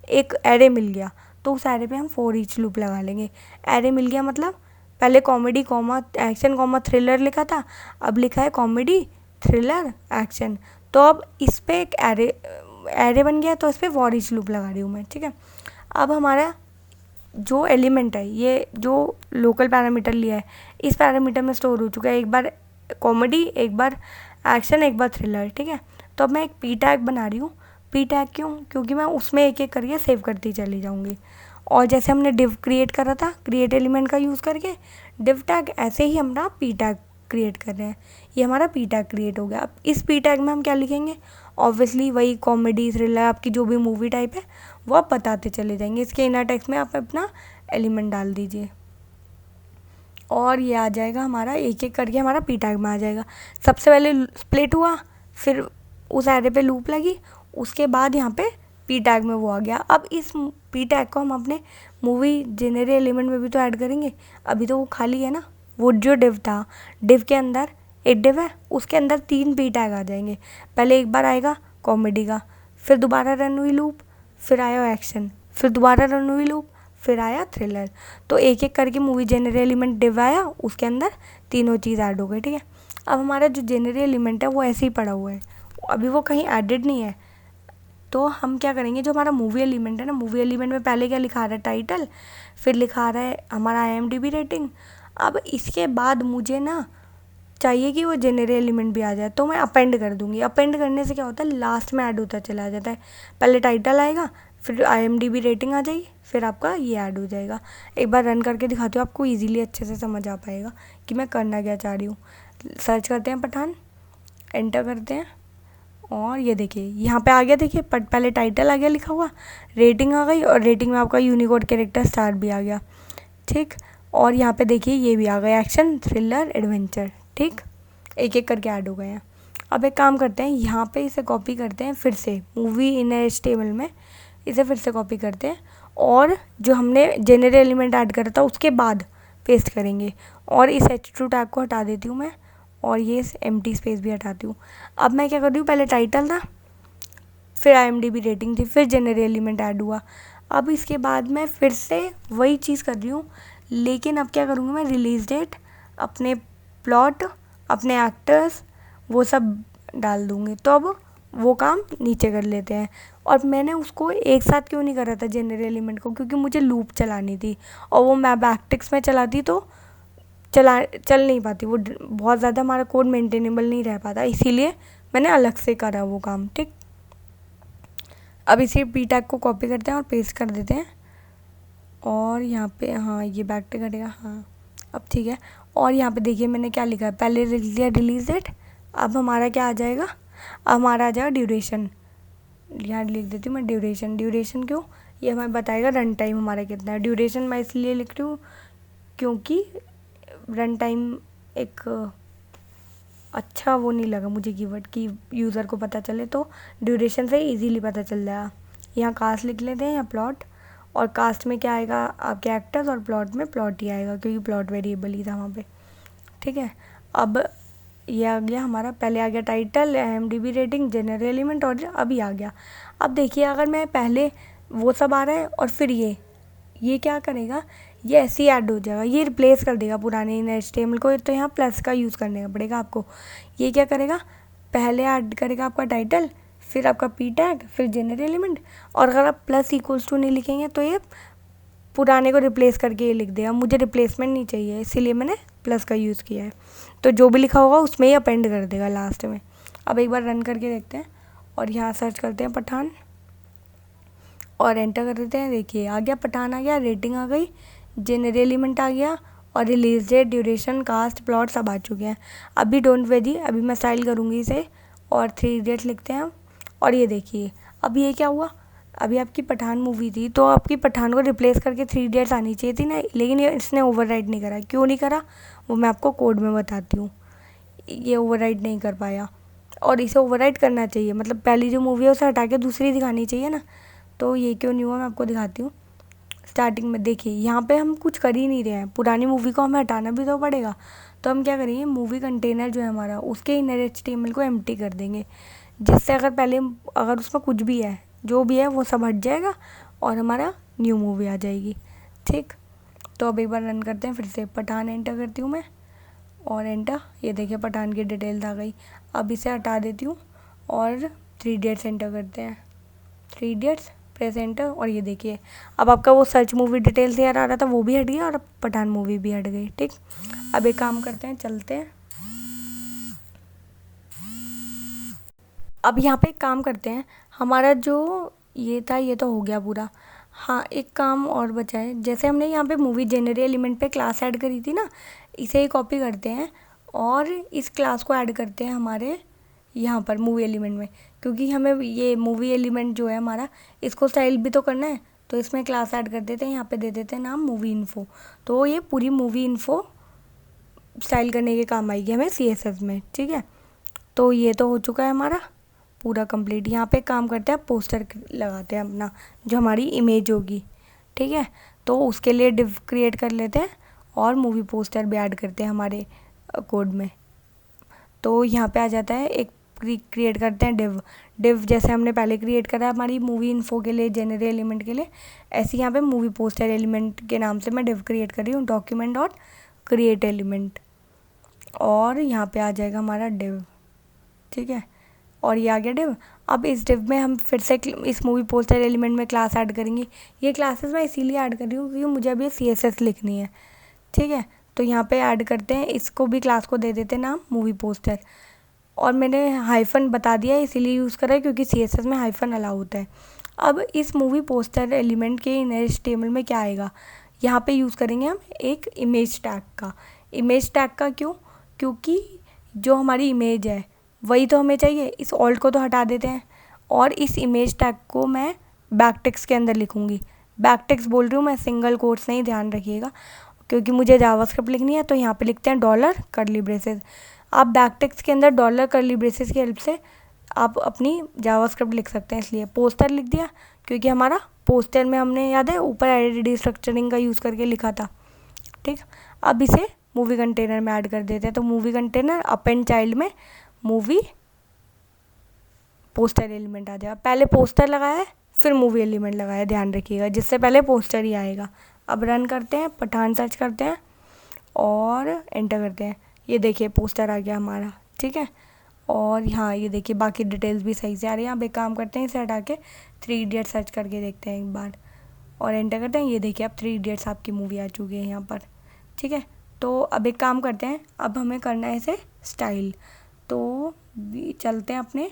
एक एरे मिल गया, तो उस एरे पे हम फॉर ईच लूप लगा लेंगे। एरे मिल गया मतलब पहले comedy comma action comma thriller लिखा था, अब लिखा है कॉमेडी थ्रिलर एक्शन। तो अब इस पर एक एरे बन गया, तो इस पर फॉर ईच लूप लगा रही हूँ मैं, ठीक है। अब हमारा जो एलिमेंट है, ये जो लोकल पैरामीटर लिया है, इस पैरामीटर में स्टोर हो चुका है, एक बार कॉमेडी, एक बार एक्शन, एक बार थ्रिलर, ठीक है। तो अब मैं एक पी टैग बना रही हूँ। पी टैग क्यों? क्योंकि मैं उसमें एक एक करके सेव करती चली जाऊँगी। और जैसे हमने डिव क्रिएट करा था क्रिएट एलिमेंट का यूज़ करके डिव टैग, ऐसे ही हम ना पी टैग क्रिएट कर रहे हैं। ये हमारा पी टैग क्रिएट हो गया। अब इस पी टैग में हम क्या लिखेंगे? ऑब्वियसली वही कॉमेडी थ्रिलर, आपकी जो भी मूवी टाइप है वो आप बताते चले जाएंगे। इसके इनर टेक्स्ट में आप अपना एलिमेंट डाल दीजिए और ये आ जाएगा हमारा, एक एक करके हमारा पी टैग में आ जाएगा। सबसे पहले स्प्लिट हुआ, फिर उस एरे पे लूप लगी, उसके बाद यहाँ पे पी टैग में वो आ गया। अब इस पी टैग को हम अपने मूवी जेनरे एलिमेंट में भी तो ऐड करेंगे। अभी तो वो खाली है ना, वो जो डिव था, डिव के अंदर एक डिव है, उसके अंदर 3 पी टैग आ जाएंगे। पहले एक बार आएगा कॉमेडी का, फिर दोबारा रन हुई लूप, फिर आया एक्शन, फिर दोबारा रन हुई लूप, फिर आया थ्रिलर। तो एक एक करके मूवी जेनरे एलिमेंट डिव आया, उसके अंदर तीनों चीज़ ऐड हो गई, ठीक है। अब हमारा जो जेनरे एलिमेंट है वो ऐसे ही पड़ा हुआ है, अभी वो कहीं एडेड नहीं है। तो हम क्या करेंगे, जो हमारा मूवी एलिमेंट है ना, मूवी एलिमेंट में पहले क्या लिखा रहा है? टाइटल, फिर लिखा रहा है हमारा IMDb रेटिंग। अब इसके बाद मुझे ना चाहिए कि वो जेनरे एलिमेंट भी आ जाए, तो मैं अपेंड कर दूंगी। अपेंड करने से क्या होता है, लास्ट में ऐड होता चला जाता है। पहले टाइटल आएगा, फिर IMDb रेटिंग आ जाएगी, फिर आपका ये ऐड हो जाएगा। एक बार रन करके दिखाती हूँ, आपको इजीली अच्छे से समझ आ पाएगा कि मैं करना क्या चाह रही हूँ। सर्च करते हैं पठान, एंटर करते हैं और ये देखिए यहाँ पे आ गया। देखिए पहले टाइटल आ गया लिखा हुआ, रेटिंग आ गई और रेटिंग में आपका यूनिकोड कैरेक्टर स्टार भी आ गया, ठीक। और यहाँ पे देखिए ये भी आ गया, एक्शन थ्रिलर एडवेंचर, ठीक। एक एक करके ऐड हो गए हैं। अब एक काम करते हैं, यहाँ पे इसे कॉपी करते हैं फिर से मूवी इनर HTML में, इसे फिर से कॉपी करते हैं और जो हमने जेनरे एलिमेंट ऐड करा था उसके बाद पेस्ट करेंगे। और इस H2 टैग को हटा देती हूँ मैं और ये एम्प्टी स्पेस भी हटाती हूँ। अब मैं क्या कर रही हूँ, पहले टाइटल था, फिर IMDb रेटिंग थी, फिर जेनरे एलिमेंट ऐड हुआ। अब इसके बाद मैं फिर से वही चीज़ कर रही हूँ, लेकिन अब क्या करूँगी मैं, रिलीज़ डेट, अपने प्लॉट, अपने एक्टर्स, वो सब डाल दूँगी। तो अब वो काम नीचे कर लेते हैं। और मैंने उसको एक साथ क्यों नहीं करा था जेनरे एलिमेंट को, क्योंकि मुझे लूप चलानी थी और वो मैं बैकटिक्स में चलाती तो चल नहीं पाती, वो बहुत ज़्यादा हमारा कोड मेंटेनेबल नहीं रह पाता, इसीलिए मैंने अलग से करा वो काम, ठीक। अब इसी पी टैग को कॉपी करते हैं और पेस्ट कर देते हैं और यहाँ पे हाँ ये बैकटिक करेगा, हाँ अब ठीक है। और यहाँ पे देखिए मैंने क्या लिखा है, पहले लिख दिया रिलीज डेट, अब हमारा क्या आ जाएगा, अब हमारा आ जाएगा ड्यूरेशन। यहाँ लिख देती हूँ मैं ड्यूरेशन। ड्यूरेशन क्यों, ये हमें बताएगा रन टाइम हमारा कितना है। ड्यूरेशन मैं इसलिए लिख रही हूँ क्योंकि रन टाइम एक अच्छा वो नहीं लगा मुझे कीवर्ड की यूज़र को पता चले, तो ड्यूरेशन से इजीली पता चल जाएगा। यहाँ कास्ट लिख लेते हैं या प्लॉट, और कास्ट में क्या आएगा आपके एक्टर्स और प्लॉट में प्लॉट ही आएगा क्योंकि प्लॉट वेरिएबल ही था वहाँ पे, ठीक है। अब ये आ गया हमारा, पहले आ गया title, IMDb rating, general element और अभी आ गया। अब देखिए अगर मैं पहले वो सब आ रहा है और फिर ये क्या करेगा, ये ऐसे ही ऐड हो जाएगा, ये रिप्लेस कर देगा पुराने इन HTML को। तो यहाँ प्लस का यूज़ करने का पड़ेगा आपको। ये क्या करेगा, पहले ऐड करेगा आपका टाइटल, फिर आपका पी टैग, फिर जेनरल एलिमेंट, और अगर आप प्लस इक्वल्स टू नहीं लिखेंगे तो ये पुराने को रिप्लेस करके ये लिख देगा। मुझे रिप्लेसमेंट नहीं चाहिए, इसीलिए मैंने प्लस का यूज़ किया है। तो जो भी लिखा होगा उसमें ही अपेंड कर देगा लास्ट में। अब एक बार रन करके देखते हैं और यहाँ सर्च करते हैं पठान और एंटर कर देते हैं। देखिए आ गया, पठान आ गया, रेटिंग आ गई, जेनरल एलिमेंट आ गया और release date, duration, cast, plot सब आ चुके हैं। अभी डोंट वेरी, अभी मैं स्टाइल करूँगी इसे और 3 इडियट्स लिखते हैं। और ये देखिए अब ये क्या हुआ, अभी आपकी पठान मूवी थी तो आपकी पठान को रिप्लेस करके 3 इडियट्स आनी चाहिए थी ना, लेकिन ये इसने ओवरराइट नहीं करा। क्यों नहीं करा वो मैं आपको कोड में बताती हूँ। ये ओवरराइट नहीं कर पाया और इसे ओवरराइट करना चाहिए, मतलब पहली जो मूवी है उसे हटा के दूसरी दिखानी चाहिए ना। तो ये क्यों नहीं हुआ मैं आपको दिखाती हूँ। स्टार्टिंग में देखिए यहाँ पे हम कुछ कर ही नहीं रहे हैं, पुरानी मूवी को हमें हटाना भी तो पड़ेगा। तो हम क्या करेंगे, मूवी कंटेनर जो है हमारा उसके इनर HTML को एम्प्टी कर देंगे, जिससे अगर उसमें कुछ भी है, जो भी है वो सब हट जाएगा और हमारा न्यू मूवी आ जाएगी, ठीक। तो अब एक बार रन करते हैं फिर से, पठान एंटर करती हूँ मैं और एंटर, ये देखिए पठान की डिटेल्स आ गई। अब इसे हटा देती हूँ और 3 इडियट्स एंटर करते हैं, 3 इडियट्स, प्रेस एंटर, और ये देखिए अब आपका वो सर्च मूवी डिटेल्स यार आ रहा था वो भी हट गया और अब पठान मूवी भी हट गई। ठीक, अब एक काम करते हैं, चलते हैं, अब यहाँ पे एक काम करते हैं, हमारा जो ये था ये तो हो गया पूरा। हाँ, एक काम और बचा है, जैसे हमने यहाँ पे मूवी जेनरी एलिमेंट पे क्लास ऐड करी थी ना, इसे ही कॉपी करते हैं और इस क्लास को ऐड करते हैं हमारे यहाँ पर मूवी एलिमेंट में, क्योंकि हमें ये मूवी एलिमेंट जो है हमारा, इसको स्टाइल भी तो करना है, तो इसमें क्लास ऐड कर देते हैं, यहाँ पे दे देते हैं नाम मूवी इन्फो। तो ये पूरी मूवी इन्फो स्टाइल करने के काम आएगी हमें CSS में। ठीक है, तो ये तो हो चुका है हमारा पूरा कंप्लीट। यहाँ पे काम करते हैं, पोस्टर लगाते हैं अपना जो हमारी इमेज होगी। ठीक है, तो उसके लिए डिव क्रिएट कर लेते हैं और मूवी पोस्टर भी ऐड करते हैं हमारे कोड में। तो यहाँ पे आ जाता है, एक क्रिएट करते हैं डिव जैसे हमने पहले क्रिएट करा हमारी मूवी इन्फो के लिए जेनरी एलिमेंट के लिए, ऐसे यहाँ पे मूवी पोस्टर एलिमेंट के नाम से मैं डिव क्रिएट कर रही हूँ, डॉक्यूमेंट डॉट क्रिएट एलिमेंट, और यहाँ पे आ जाएगा हमारा डिव। ठीक है, और ये आ गया डिव। अब इस डिव में हम फिर से इस मूवी पोस्टर एलिमेंट में क्लास ऐड करेंगे। ये क्लासेस मैं इसीलिए ऐड कर रही हूँ क्योंकि मुझे अभी CSS लिखनी है। ठीक है, तो यहाँ पे ऐड करते हैं, इसको भी क्लास को दे देते हैं नाम मूवी पोस्टर, और मैंने हाइफन बता दिया इसीलिए यूज़ करा है क्योंकि CSS में हाइफन अलाउ होता है। अब इस मूवी पोस्टर एलिमेंट के इन HTML में क्या आएगा, यहाँ पे यूज़ करेंगे हम एक इमेज टैग का। इमेज टैग का क्यों, क्योंकि जो हमारी इमेज है वही तो हमें चाहिए, इस ऑल्ट को तो हटा देते हैं, और इस इमेज टैग को मैं बैकटिक्स के अंदर लिखूँगी। बैकटिक्स बोल रही हूँ मैं, सिंगल कोट्स नहीं, ध्यान रखिएगा, क्योंकि मुझे जावास्क्रिप्ट लिखनी है। तो यहाँ पे लिखते हैं डॉलर कर्ली ब्रेसेस। आप बैकटिक्स के अंदर डॉलर कर्ली ब्रेसेस की हेल्प से आप अपनी जावास्क्रिप्ट लिख सकते हैं, इसलिए पोस्टर लिख दिया क्योंकि हमारा पोस्टर में हमने, याद है, ऊपर एडिड स्ट्रक्चरिंग का यूज़ करके लिखा था। ठीक, अब इसे मूवी कंटेनर में ऐड कर देते हैं। तो मूवी कंटेनर अपेंड चाइल्ड में मूवी पोस्टर एलिमेंट आ जाएगा। पहले पोस्टर लगाया है फिर मूवी एलिमेंट लगाया, ध्यान रखिएगा, जिससे पहले पोस्टर ही आएगा। अब रन करते हैं, पठान सर्च करते हैं और एंटर करते हैं, ये देखिए पोस्टर आ गया हमारा। ठीक है, और यहाँ ये देखिए बाकी डिटेल्स भी सही से आ रही है। अब एक काम करते हैं, इसे हटा के 3 इडियट सर्च करके देखते हैं एक बार और एंटर करते हैं। ये देखिए अब 3 इडियट्स आपकी मूवी आ चुकी है यहाँ पर। ठीक है, तो अब एक काम करते हैं, अब हमें करना है इसे स्टाइल। तो चलते हैं अपने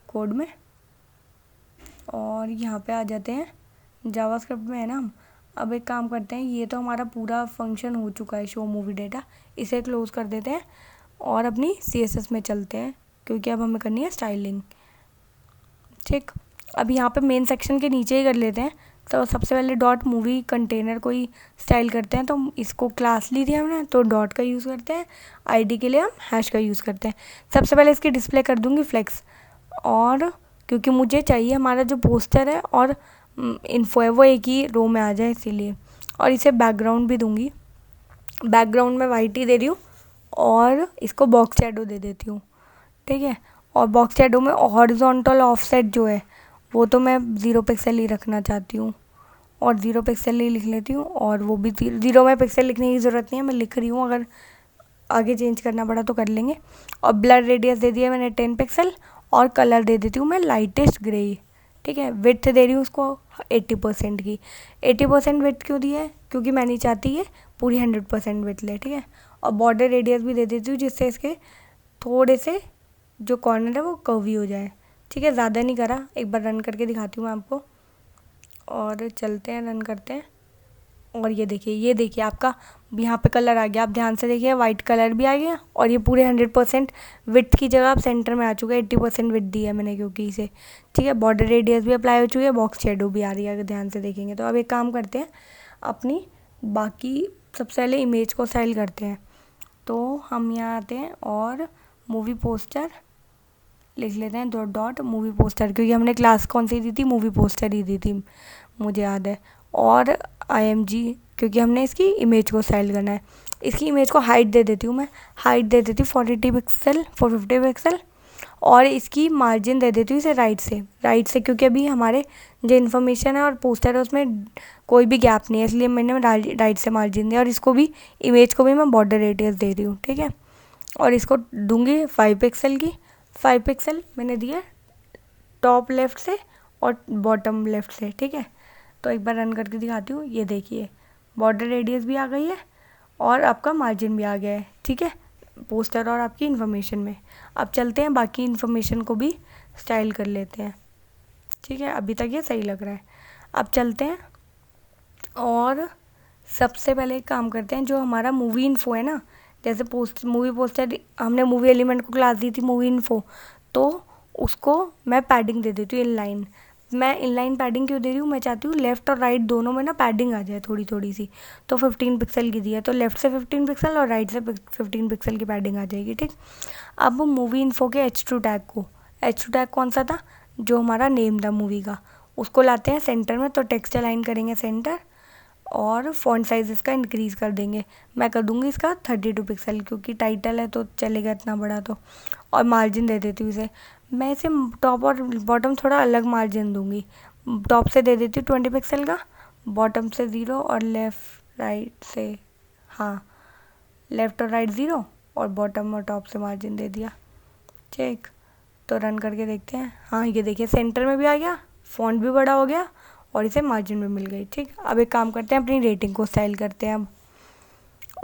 कोड में और यहाँ पे आ जाते हैं, जावास्क्रिप्ट में है ना हम। अब एक काम करते हैं, ये तो हमारा पूरा फंक्शन हो चुका है शो मूवी डेटा, इसे क्लोज कर देते हैं और अपनी CSS में चलते हैं क्योंकि अब हमें करनी है स्टाइलिंग। ठीक, अब यहाँ पे मेन सेक्शन के नीचे ही कर लेते हैं। तो सबसे पहले डॉट मूवी कंटेनर को ही स्टाइल करते हैं। तो इसको क्लास ली थी हमने, तो डॉट का यूज़ करते हैं, ID के लिए हम हैश का यूज़ करते हैं। सबसे पहले इसकी डिस्प्ले कर दूँगी फ्लेक्स, और क्योंकि मुझे चाहिए हमारा जो पोस्टर है और इन्फो है वो एक ही रो में आ जाए इसीलिए, और इसे बैकग्राउंड भी दूँगी। बैकग्राउंड में वाइट ही दे रही हूँ और इसको बॉक्स शैडो दे देती हूँ। ठीक है, और बॉक्स शैडो में हॉरिजॉन्टल ऑफसेट जो है वो तो मैं 0 पिक्सल ही रखना चाहती हूँ, और 0 पिक्सल ही लिख लेती हूँ, और वो भी 0 में पिक्सल लिखने की ज़रूरत नहीं है, मैं लिख रही हूँ, अगर आगे चेंज करना पड़ा तो कर लेंगे। और ब्लर रेडियस दे दिया मैंने 10 पिक्सल, और कलर दे देती हूँ मैं लाइटेस्ट ग्रे। ठीक है, विड्थ दे रही हूँ उसको 80% की। 80% विड्थ क्यों दी है, क्योंकि मैं नहीं चाहती है पूरी 100% विड्थ ले। ठीक है, और बॉर्डर रेडियस भी दे देती हूँ जिससे इसके थोड़े से जो कॉर्नर है वो कर्वी हो जाए। ठीक है, ज़्यादा नहीं करा, एक बार रन करके दिखाती हूँ मैं आपको, और चलते हैं, रन करते हैं, और ये देखिए आपका यहाँ पे कलर आ गया। आप ध्यान से देखिए, वाइट कलर भी आ गया, और ये पूरे 100% विड्थ की जगह आप सेंटर में आ चुका है। 80% विड्थ दी है मैंने क्योंकि इसे। ठीक है, बॉर्डर रेडियस भी अप्लाई हो चुकी है, बॉक्स शेडो भी आ रही है अगर ध्यान से देखेंगे तो। अब एक काम करते हैं, अपनी बाकी सबसे पहले इमेज को स्टाइल करते हैं। तो हम यहाँ आते हैं और मूवी पोस्टर लिख लेते हैं, डॉट मूवी पोस्टर, क्योंकि हमने क्लास कौन सी दी थी, मूवी पोस्टर ही दी थी, मुझे याद है। और IMG, क्योंकि हमने इसकी इमेज को स्टाइल करना है। इसकी इमेज को हाइट दे देती हूँ मैं, हाइट दे देती हूँ 450 पिक्सल, और इसकी मार्जिन दे देती हूँ इसे राइट से, क्योंकि अभी हमारे जो इन्फॉर्मेशन है और पोस्टर है उसमें कोई भी गैप नहीं है, इसलिए मैंने राइट से मार्जिन दिया। और इसको भी, इमेज को भी मैं बॉर्डर रेडियस दे रही हूँ, ठीक है। और इसको दूंगी 5 पिक्सल की। 5 पिक्सल मैंने दिया टॉप लेफ़्ट से और बॉटम लेफ़्ट से, ठीक है। तो एक बार रन करके दिखाती हूँ। ये देखिए बॉर्डर रेडियस भी आ गई है और आपका मार्जिन भी आ गया है, ठीक है, पोस्टर और आपकी इन्फॉर्मेशन में। अब चलते हैं बाकी इन्फॉर्मेशन को भी स्टाइल कर लेते हैं, ठीक है। अभी तक ये सही लग रहा है। अब चलते हैं और सबसे पहले एक काम करते हैं, जो हमारा मूवी इन्फो है ना, जैसे मूवी पोस्टर हमने मूवी एलिमेंट को क्लास दी थी मूवी इन्फो, तो उसको मैं पैडिंग दे देती हूँ इनलाइन। मैं इनलाइन पैडिंग क्यों दे रही हूँ, मैं चाहती हूँ लेफ़्ट और राइट दोनों में ना पैडिंग आ जाए थोड़ी थोड़ी सी। तो 15 पिक्सल की दी है, तो लेफ़्ट से 15 पिक्सल और राइट से 15 पिक्सल की पैडिंग आ जाएगी, ठीक। अब मूवी इन्फो के H2 टैग कौन सा था, जो हमारा नेम था मूवी का, उसको लाते हैं सेंटर में। तो टेक्स्ट अलाइन करेंगे सेंटर और फ़ॉन्ट साइज़ इसका इंक्रीज़ कर देंगे। मैं कर दूँगी इसका 32 पिक्सल, क्योंकि टाइटल है तो चलेगा इतना बड़ा तो। और मार्जिन दे देती हूँ इसे, मैं इसे टॉप और बॉटम थोड़ा अलग मार्जिन दूँगी। टॉप से दे देती हूँ 20 पिक्सल का, बॉटम से 0 और लेफ़्ट राइट से, हाँ, लेफ़्ट और राइट 0 और बॉटम और टॉप से मार्जिन दे दिया, ठीक। तो रन करके देखते हैं। हाँ ये देखिए सेंटर में भी आ गया, फ़ॉन्ट भी बड़ा हो गया और इसे मार्जिन भी मिल गई, ठीक। अब एक काम करते हैं, अपनी रेटिंग को स्टाइल करते हैं अब।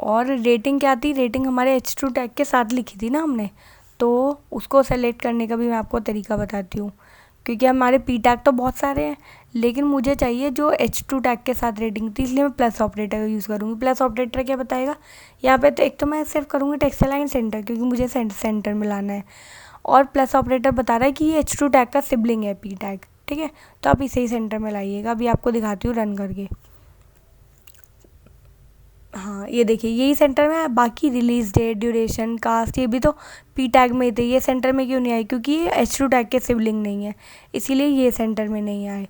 और रेटिंग क्या थी, रेटिंग हमारे H2 टैग के साथ लिखी थी ना हमने, तो उसको सेलेक्ट करने का भी मैं आपको तरीका बताती हूँ। क्योंकि हमारे पी टैग तो बहुत सारे हैं, लेकिन मुझे चाहिए जो H2 टैग के साथ रेटिंग थी, इसलिए मैं प्लस ऑपरेटर का यूज़ करूँगी। प्लस ऑपरेटर क्या बताएगा यहाँ पे, तो एक तो मैं सिर्फ करूँगी टेक्स्ट अलाइन सेंटर, क्योंकि मुझे सेंटर में लाना है। और प्लस ऑपरेटर बता रहा है कि ये H2 टैग का सिबलिंग है पी टैग, ठीक है। तो आप इसे ही सेंटर में लाइएगा। अभी आपको दिखाती हूँ रन करके। हाँ ये देखिए यही सेंटर में है, बाकी रिलीज़ डेट, ड्यूरेशन, कास्ट ये भी तो पी टैग में ही थे, ये सेंटर में क्यों नहीं आई, क्योंकि ये H2 टैग के सिबलिंग नहीं है, इसीलिए ये सेंटर में नहीं आए।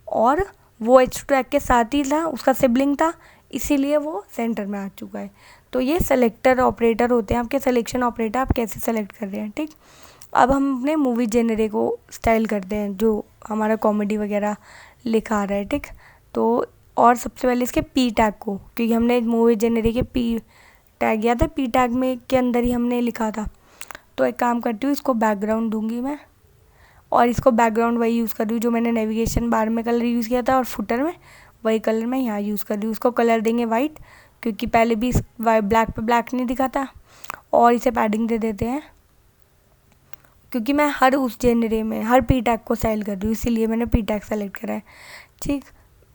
और वो H2 टैग के साथ ही था, उसका सिबलिंग था, इसीलिए वो सेंटर में आ चुका है। तो ये सेलेक्टर ऑपरेटर होते हैं आपके, सिलेक्शन ऑपरेटर, आप कैसे सेलेक्ट कर रहे हैं, ठीक। अब हम अपने मूवी जेनरे को स्टाइल करते हैं, जो हमारा कॉमेडी वगैरह लिखा आ रहा है, ठीक। तो और सबसे पहले इसके पी टैग को, क्योंकि हमने मूवी जेनरे के पी टैग किया था, पी टैग में के अंदर ही हमने लिखा था। तो एक काम करती हूँ, इसको बैकग्राउंड दूंगी मैं, और इसको बैकग्राउंड वही यूज़ कर रही हूँ जो मैंने नेविगेशन बार में कलर यूज़ किया था, और फुटर में वही कलर मैं यहाँ यूज़ कर रही हूँ। उसको कलर देंगे वाइट, क्योंकि पहले भी ब्लैक पे ब्लैक नहीं दिखा था। और इसे पैडिंग दे देते हैं, क्योंकि मैं हर उस जेनरे में हर पी टैग को स्टाइल कर रही हूँ, इसीलिए मैंने पी टैग सेलेक्ट करा है, ठीक।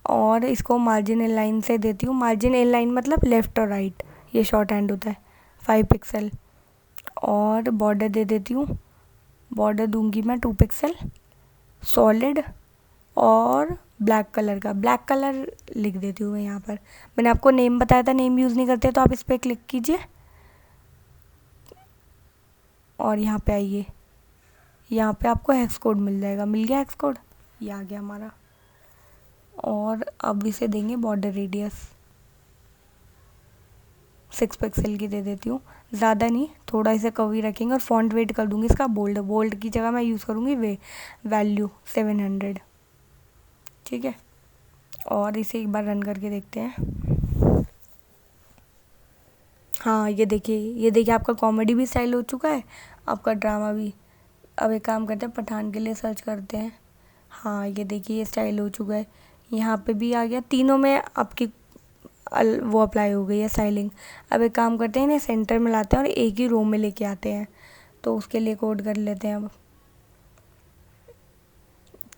और इसको मार्जिन इन लाइन से देती हूँ, मार्जिन इन लाइन मतलब लेफ़्ट और राइट, ये शॉर्ट हैंड होता है, 5 पिक्सल। और बॉर्डर दे देती हूँ, बॉर्डर दूंगी मैं 2 पिक्सल सॉलिड, और ब्लैक कलर का, ब्लैक कलर लिख देती हूँ मैं यहाँ पर। मैंने आपको नेम बताया था, नेम यूज़ नहीं करते तो आप इस पर क्लिक कीजिए और यहाँ पे आइए, यहाँ पे आपको हेक्स कोड मिल जाएगा। मिल गया हेक्स कोड, ये आ गया हमारा। और अब इसे देंगे बॉर्डर रेडियस 6 पिक्सल की दे देती हूँ, ज़्यादा नहीं, थोड़ा इसे कवी रखेंगे। और फॉन्ट वेट कर दूँगी इसका बोल्ड की जगह मैं यूज़ करूँगी वैल्यू 700, ठीक है। और इसे एक बार रन करके देखते हैं। हाँ ये देखिए आपका कॉमेडी भी स्टाइल हो चुका है, आपका ड्रामा भी। अब एक काम करते हैं, पठान के लिए सर्च करते हैं। हाँ ये देखिए ये स्टाइल हो चुका है, यहाँ पे भी आ गया, तीनों में आपकी वो अप्लाई हो गई है स्टाइलिंग। अब एक काम करते हैं, इन्हें सेंटर में लाते हैं और एक ही रो में लेके आते हैं। तो उसके लिए कोड कर लेते हैं। अब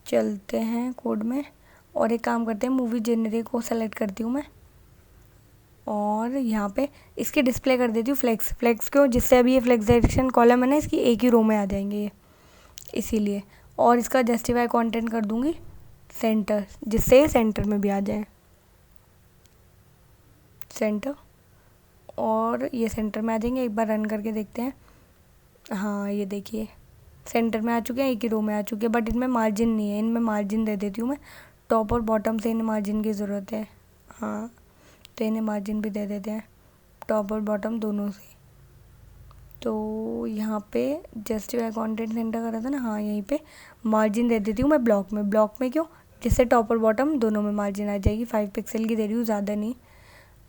चलते हैं कोड में, और एक काम करते हैं, मूवी जेनरे को सेलेक्ट करती हूँ मैं, और यहाँ पे इसकी डिस्प्ले कर देती हूँ फ्लेक्स क्यों, जिससे अभी ये फ्लेक्स डायरेक्शन कॉलम है ना, इसकी एक ही रो में आ जाएंगे ये, इसीलिए। और इसका जस्टिफाई कंटेंट कर दूँगी सेंटर, जिससे ये सेंटर में भी आ जाए, सेंटर। और ये सेंटर में आ जाएंगे। एक बार रन करके देखते हैं। हाँ ये देखिए सेंटर में आ चुके हैं, एक ही रो में आ चुके हैं, बट इनमें मार्जिन नहीं है, इनमें मार्जिन दे देती हूँ मैं। टॉप और बॉटम से इन्हें मार्जिन की ज़रूरत है, हाँ, तो इन्हें मार्जिन भी दे देते हैं, टॉप और बॉटम दोनों से। तो यहाँ पे जस्टिफाई कंटेंट सेंटर करा था ना, हाँ यहीं पे मार्जिन दे देती हूँ मैं ब्लॉक में क्यों, जिससे टॉप और बॉटम दोनों में मार्जिन आ जाएगी। 5 पिक्सल की दे रही हूँ, ज़्यादा नहीं।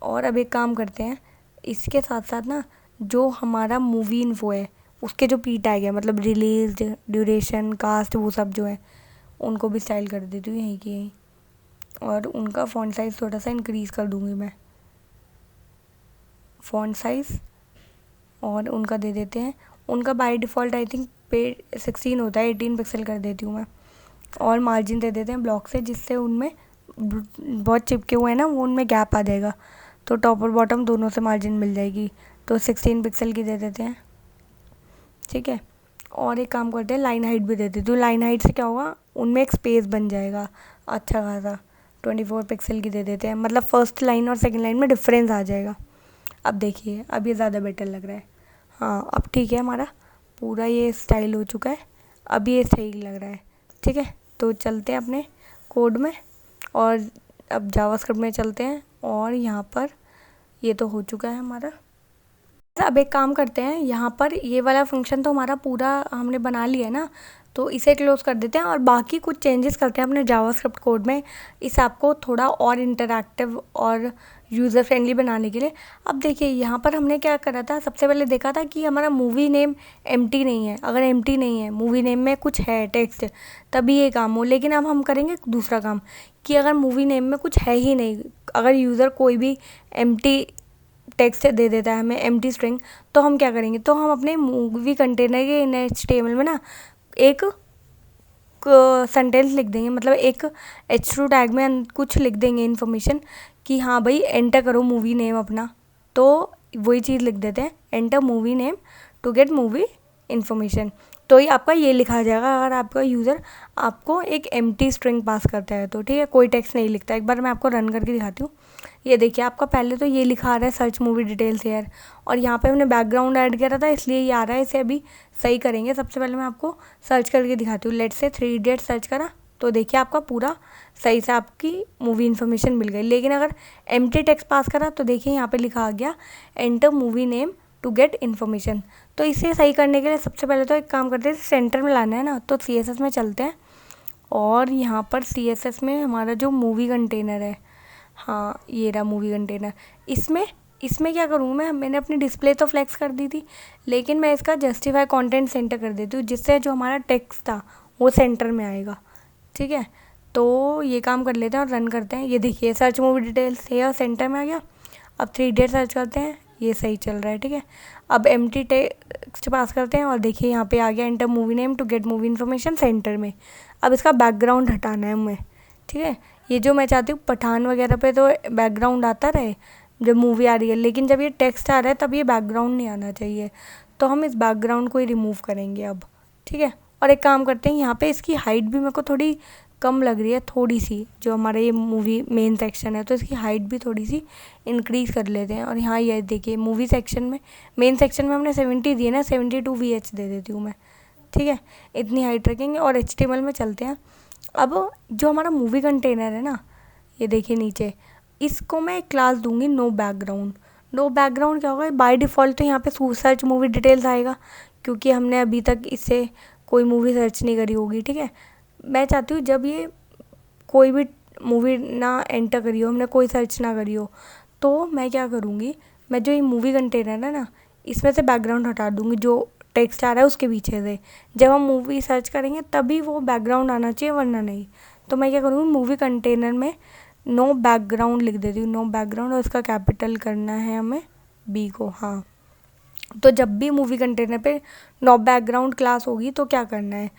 और अब एक काम करते हैं, इसके साथ साथ ना जो हमारा मूवी इन्फो है उसके जो पी टैग है, मतलब रिलीज, ड्यूरेशन, कास्ट, वो सब जो है उनको भी स्टाइल कर देती हूँ यहीं की यहीं। और उनका फ़ॉन्ट साइज़ थोड़ा सा इंक्रीज़ कर दूँगी मैं, फ़ॉन्ट साइज़। और उनका दे देते हैं, उनका बाय डिफ़ॉल्ट आई थिंक पे 16 होता है, 18 पिक्सल कर देती हूँ मैं। और मार्जिन दे देते हैं ब्लॉक से, जिससे उनमें बहुत चिपके हुए हैं ना, वो उनमें गैप आ जाएगा, तो टॉप और बॉटम दोनों से मार्जिन मिल जाएगी। तो 16 पिक्सल की दे देते हैं, ठीक है। और एक काम करते हैं, लाइन हाइट भी दे देती हूँ। लाइन हाइट से क्या होगा, उनमें एक स्पेस बन जाएगा अच्छा खासा। 24 पिक्सल की दे देते हैं, मतलब फर्स्ट लाइन और सेकंड लाइन में डिफरेंस आ जाएगा। अब देखिए, अब ये ज़्यादा बेटर लग रहा है। हाँ अब ठीक है, हमारा पूरा ये स्टाइल हो चुका है, अब ये सही लग रहा है, ठीक है। तो चलते हैं अपने कोड में, और अब जावास्क्रिप्ट में चलते हैं। और यहाँ पर ये तो हो चुका है हमारा। अब एक काम करते हैं, यहाँ पर ये वाला फंक्शन तो हमारा पूरा हमने बना लिया है ना, तो इसे क्लोज कर देते हैं और बाकी कुछ चेंजेस करते हैं अपने जावास्क्रिप्ट कोड में, इस ऐप को थोड़ा और इंटरैक्टिव और यूज़र फ्रेंडली बनाने के लिए। अब देखिए यहाँ पर हमने क्या करा था, सबसे पहले देखा था कि हमारा मूवी नेम एम्प्टी नहीं है। अगर एम्प्टी नहीं है, मूवी नेम में कुछ है टेक्स्ट, तभी ये काम हो। लेकिन अब हम करेंगे दूसरा काम, कि अगर मूवी नेम में कुछ है ही नहीं, अगर यूज़र कोई भी एम्प्टी टेक्स्ट दे देता है हमें, एम्प्टी स्ट्रिंग, तो हम क्या करेंगे, तो हम अपने मूवी कंटेनर के इन HTML में ना एक सेंटेंस लिख देंगे, मतलब एक H2 टैग में कुछ लिख देंगे इन्फॉर्मेशन, कि हाँ भाई एंटर करो मूवी नेम अपना। तो वही चीज़ लिख देते हैं, enter movie name to get movie information. तो ये आपका ये लिखा जाएगा अगर आपका यूज़र आपको एक एम्प्टी स्ट्रिंग पास करता है तो, ठीक है, कोई टेक्स्ट नहीं लिखता। एक बार मैं आपको रन करके दिखाती हूँ। ये देखिए, आपका पहले तो ये लिखा आ रहा है सर्च मूवी डिटेल्स हेयर, और यहाँ पे हमने बैकग्राउंड ऐड किया था इसलिए ये आ रहा है। इसे अभी सही करेंगे। सबसे पहले मैं आपको सर्च करके दिखाती हूँ। लेट्स से 3 इडियट्स सर्च करा, तो देखिए आपका पूरा सही से आपकी मूवी इन्फॉर्मेशन मिल गई। लेकिन अगर एम्प्टी टेक्स्ट पास करा तो देखिए यहाँ पे लिखा आ गया enter movie name to get information. तो इसे सही करने के लिए सबसे पहले तो एक काम करते हैं, सेंटर में लाना है ना, तो CSS में चलते हैं। और यहाँ पर CSS में हमारा जो मूवी कंटेनर है, हाँ ये रहा मूवी कंटेनर। इसमें क्या करूँ मैंने अपनी डिस्प्ले तो फ्लेक्स कर दी थी, लेकिन मैं इसका जस्टिफाई कंटेंट सेंटर कर देती हूँ, जिससे जो हमारा टेक्स्ट था वो सेंटर में आएगा, ठीक है। तो ये काम कर लेते हैं और रन करते हैं। ये देखिए सर्च मूवी डिटेल्स है सेंटर में आ गया। अब 3 इडियट सर्च करते हैं, ये सही चल रहा है, ठीक है। अब एम्प्टी टेक्स्ट पास करते हैं और देखिए यहाँ पे आ गया enter movie name to get movie information centre में। अब इसका बैकग्राउंड हटाना है हमें, ठीक है। ये जो मैं चाहती हूँ पठान वगैरह पे तो बैकग्राउंड आता रहे जब मूवी आ रही है, लेकिन जब ये टेक्स्ट आ रहा है तब ये बैकग्राउंड नहीं आना चाहिए। तो हम इस बैकग्राउंड को ही रिमूव करेंगे अब, ठीक है। और एक काम करते हैं, यहाँ पे इसकी हाइट भी मेरे को थोड़ी कम लग रही है, थोड़ी सी, जो हमारा ये मूवी मेन सेक्शन है, तो इसकी हाइट भी थोड़ी सी इंक्रीज़ कर लेते हैं। और यहाँ ये देखिए मूवी सेक्शन में, मेन सेक्शन में हमने 70 दिए ना, 72 VH दे देती हूँ मैं, ठीक है। इतनी हाइट रखेंगे और HTML में चलते हैं। अब जो हमारा मूवी कंटेनर है ना, ये देखिए नीचे, इसको मैं एक क्लास दूंगी नो बैकग्राउंड। नो बैकग्राउंड क्या होगा, बाय डिफ़ॉल्ट तो यहाँ पे सर्च मूवी डिटेल्स आएगा, क्योंकि हमने अभी तक इससे कोई मूवी सर्च नहीं करी होगी, ठीक है। मैं चाहती हूँ जब ये कोई भी मूवी ना एंटर करी हो, हमने कोई सर्च ना करी हो, तो मैं क्या करूँगी, मैं जो ये मूवी कंटेनर है ना, इसमें से बैकग्राउंड हटा दूँगी, जो टेक्स्ट आ रहा है उसके पीछे से। जब हम मूवी सर्च करेंगे तभी वो बैकग्राउंड आना चाहिए, वरना नहीं। तो मैं क्या करूँगी, मूवी कंटेनर में नो बैकग्राउंड लिख देती हूँ, नो बैकग्राउंड, और इसका कैपिटल करना है हमें B को, हाँ। तो जब भी मूवी कंटेनर पे नो बैकग्राउंड क्लास होगी तो क्या करना है,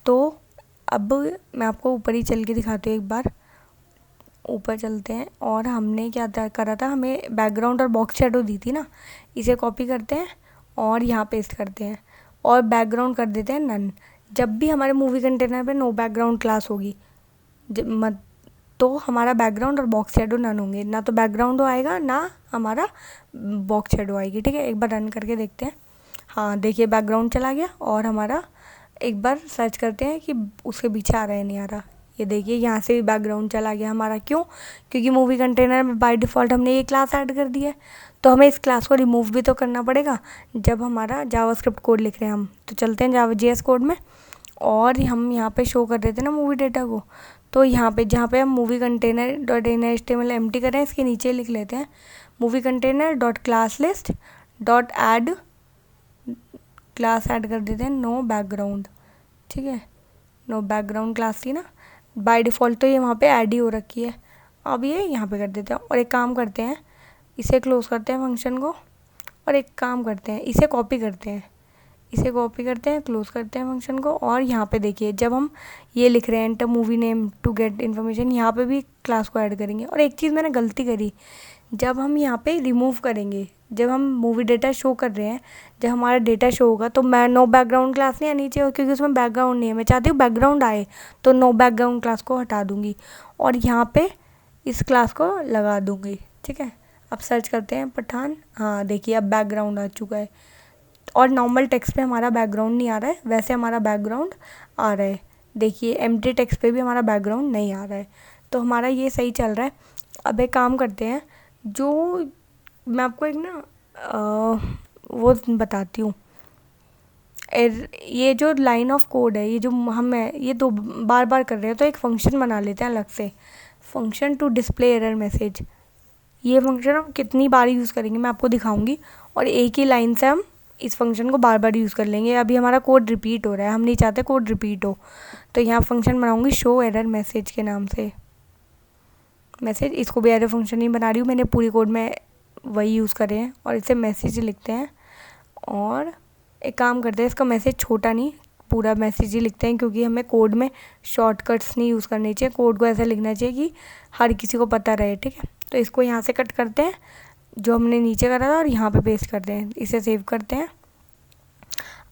तो अब मैं आपको ऊपर ही चल के दिखाती हूँ। एक बार ऊपर चलते हैं, और हमने क्या करा था, हमें बैकग्राउंड और बॉक्स शेडो दी थी ना, इसे कॉपी करते हैं और यहाँ पेस्ट करते हैं, और बैकग्राउंड कर देते हैं नन। जब भी हमारे मूवी कंटेनर पे नो बैकग्राउंड क्लास होगी तो हमारा बैकग्राउंड और बॉक्स शेडो नन होंगे, ना तो बैकग्राउंड आएगा ना हमारा बॉक्स शेडो आएगी, ठीक है। एक बार रन करके देखते हैं। हाँ देखिए बैकग्राउंड चला गया, और हमारा एक बार सर्च करते हैं कि उसके पीछे आ रहा है नहीं आ रहा। ये देखिए यहाँ से भी बैकग्राउंड चला गया हमारा। क्यों? क्योंकि मूवी कंटेनर में बाय डिफ़ॉल्ट हमने ये क्लास ऐड कर दी है, तो हमें इस क्लास को रिमूव भी तो करना पड़ेगा जब हमारा जावास्क्रिप्ट कोड लिख रहे हैं हम। तो चलते हैं JavaJS कोड में, और हम यहाँ पे शो कर देते हैं ना मूवी डेटा को। तो यहाँ पे जहाँ पे हम movie container dot HTML empty करें, इसके नीचे लिख लेते हैं movie container dot class list dot add, class add कर देते हैं नो बैकग्राउंड। ठीक है, नो बैकग्राउंड क्लास थी ना, बाय डिफ़ॉल्ट तो ये वहाँ पे ऐड ही हो रखी है। अब ये यहाँ पे कर देते हैं, और एक काम करते हैं, इसे क्लोज करते हैं फंक्शन को, और एक काम करते हैं इसे कॉपी करते हैं, इसे कॉपी करते हैं, क्लोज करते हैं फंक्शन को। और यहाँ पे देखिए जब हम ये लिख रहे हैं enter movie name to get information, यहाँ पे भी क्लास को ऐड करेंगे। और एक चीज़ मैंने गलती करी, जब हम यहाँ पे रिमूव करेंगे, जब हम मूवी डेटा शो कर रहे हैं, जब हमारा डेटा शो होगा तो मैं नो बैकग्राउंड क्लास नहीं आनी चाहिए, क्योंकि उसमें बैकग्राउंड नहीं है। मैं चाहती हूँ बैकग्राउंड आए, तो नो बैकग्राउंड क्लास को हटा दूँगी और यहाँ पे इस क्लास को लगा दूँगी। ठीक है, अब सर्च करते हैं पठान। हाँ देखिए अब बैकग्राउंड आ चुका है, और नॉर्मल टेक्स्ट पे हमारा बैकग्राउंड नहीं आ रहा है, वैसे हमारा बैकग्राउंड आ रहा है। देखिए एम्प्टी टेक्स्ट पे भी हमारा बैकग्राउंड नहीं आ रहा है, तो हमारा ये सही चल रहा है। अब एक काम करते हैं, जो मैं आपको एक ना वो बताती हूँ, ये जो लाइन ऑफ कोड है, ये जो हम है ये दो बार बार कर रहे हैं, तो एक फंक्शन बना लेते हैं अलग से, function to display error message. ये फंक्शन हम कितनी बार यूज़ करेंगे मैं आपको दिखाऊंगी, और एक ही लाइन से हम इस फंक्शन को बार बार यूज़ कर लेंगे। अभी हमारा कोड रिपीट हो रहा है, हम नहीं चाहते कोड रिपीट हो, तो यहाँ फंक्शन बनाऊंगी शो एरर मैसेज के नाम से। मैसेज, इसको भी एरर फंक्शन ही बना रही हूँ, मैंने पूरी कोड में वही यूज़ करे हैं, और इसे मैसेज लिखते हैं। और एक काम करते हैं, इसका मैसेज छोटा नहीं पूरा मैसेज ही लिखते हैं, क्योंकि हमें कोड में शॉर्टकट्स नहीं यूज़ करने चाहिए, कोड को ऐसा लिखना चाहिए कि हर किसी को पता रहे। ठीक है, तो इसको यहाँ से कट करते हैं जो हमने नीचे करा था, और यहाँ पे पेस्ट करते हैं, इसे सेव करते हैं।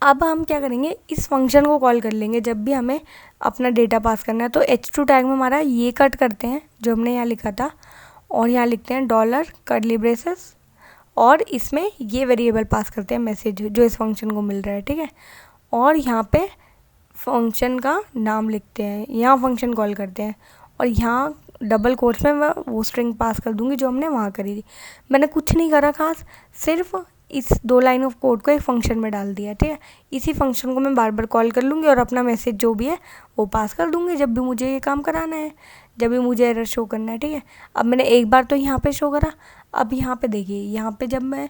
अब हम क्या करेंगे, इस फंक्शन को कॉल कर लेंगे जब भी हमें अपना डेटा पास करना है। तो H2 टैग में हमारा ये कट करते हैं जो हमने यहाँ लिखा था, और यहाँ लिखते हैं डॉलर कर्ली ब्रेसेस, और इसमें ये वेरिएबल पास करते हैं मैसेज जो इस फंक्शन को मिल रहा है। ठीक है, और यहाँ पे फंक्शन का नाम लिखते हैं, यहाँ फंक्शन कॉल करते हैं, और यहाँ डबल कोट्स में मैं वो स्ट्रिंग पास कर दूँगी जो हमने वहाँ करी थी। मैंने कुछ नहीं करा खास, सिर्फ इस 2 लाइन ऑफ कोड को एक फंक्शन में डाल दिया। ठीक है, इसी फंक्शन को मैं बार बार कॉल कर लूँगी और अपना मैसेज जो भी है वो पास कर दूँगी जब भी मुझे ये काम कराना है, जब भी मुझे एरर शो करना है। ठीक है, अब मैंने एक बार तो यहाँ पे शो करा, अब यहाँ पे देखिए, यहाँ पे जब मैं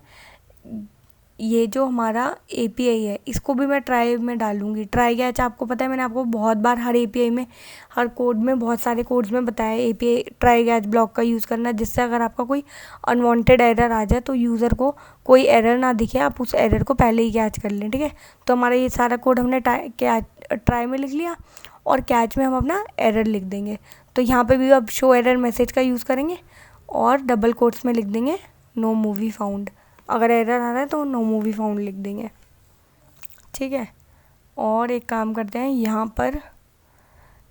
ये जो हमारा API है इसको भी मैं ट्राई में डालूँगी। ट्राई कैच आपको पता है, मैंने आपको बहुत बार हर API में, हर कोड में, बहुत सारे कोड्स में बताया API ट्राई कैच ब्लॉक का यूज़ करना, जिससे अगर आपका कोई अनवांटेड एरर आ जाए तो यूज़र को कोई एरर ना दिखे, आप उस एरर को पहले ही कैच कर लें। ठीक है, तो हमारा ये सारा कोड हमने ट्राई में लिख लिया, और कैच में हम अपना एरर लिख देंगे। तो यहाँ पर भी अब शो एरर मैसेज का यूज़ करेंगे, और डबल कोट्स में लिख देंगे नो मूवी फाउंड। अगर एरर आ रहा है तो नो मूवी फाउंड लिख देंगे। ठीक है, और एक काम करते हैं, यहाँ पर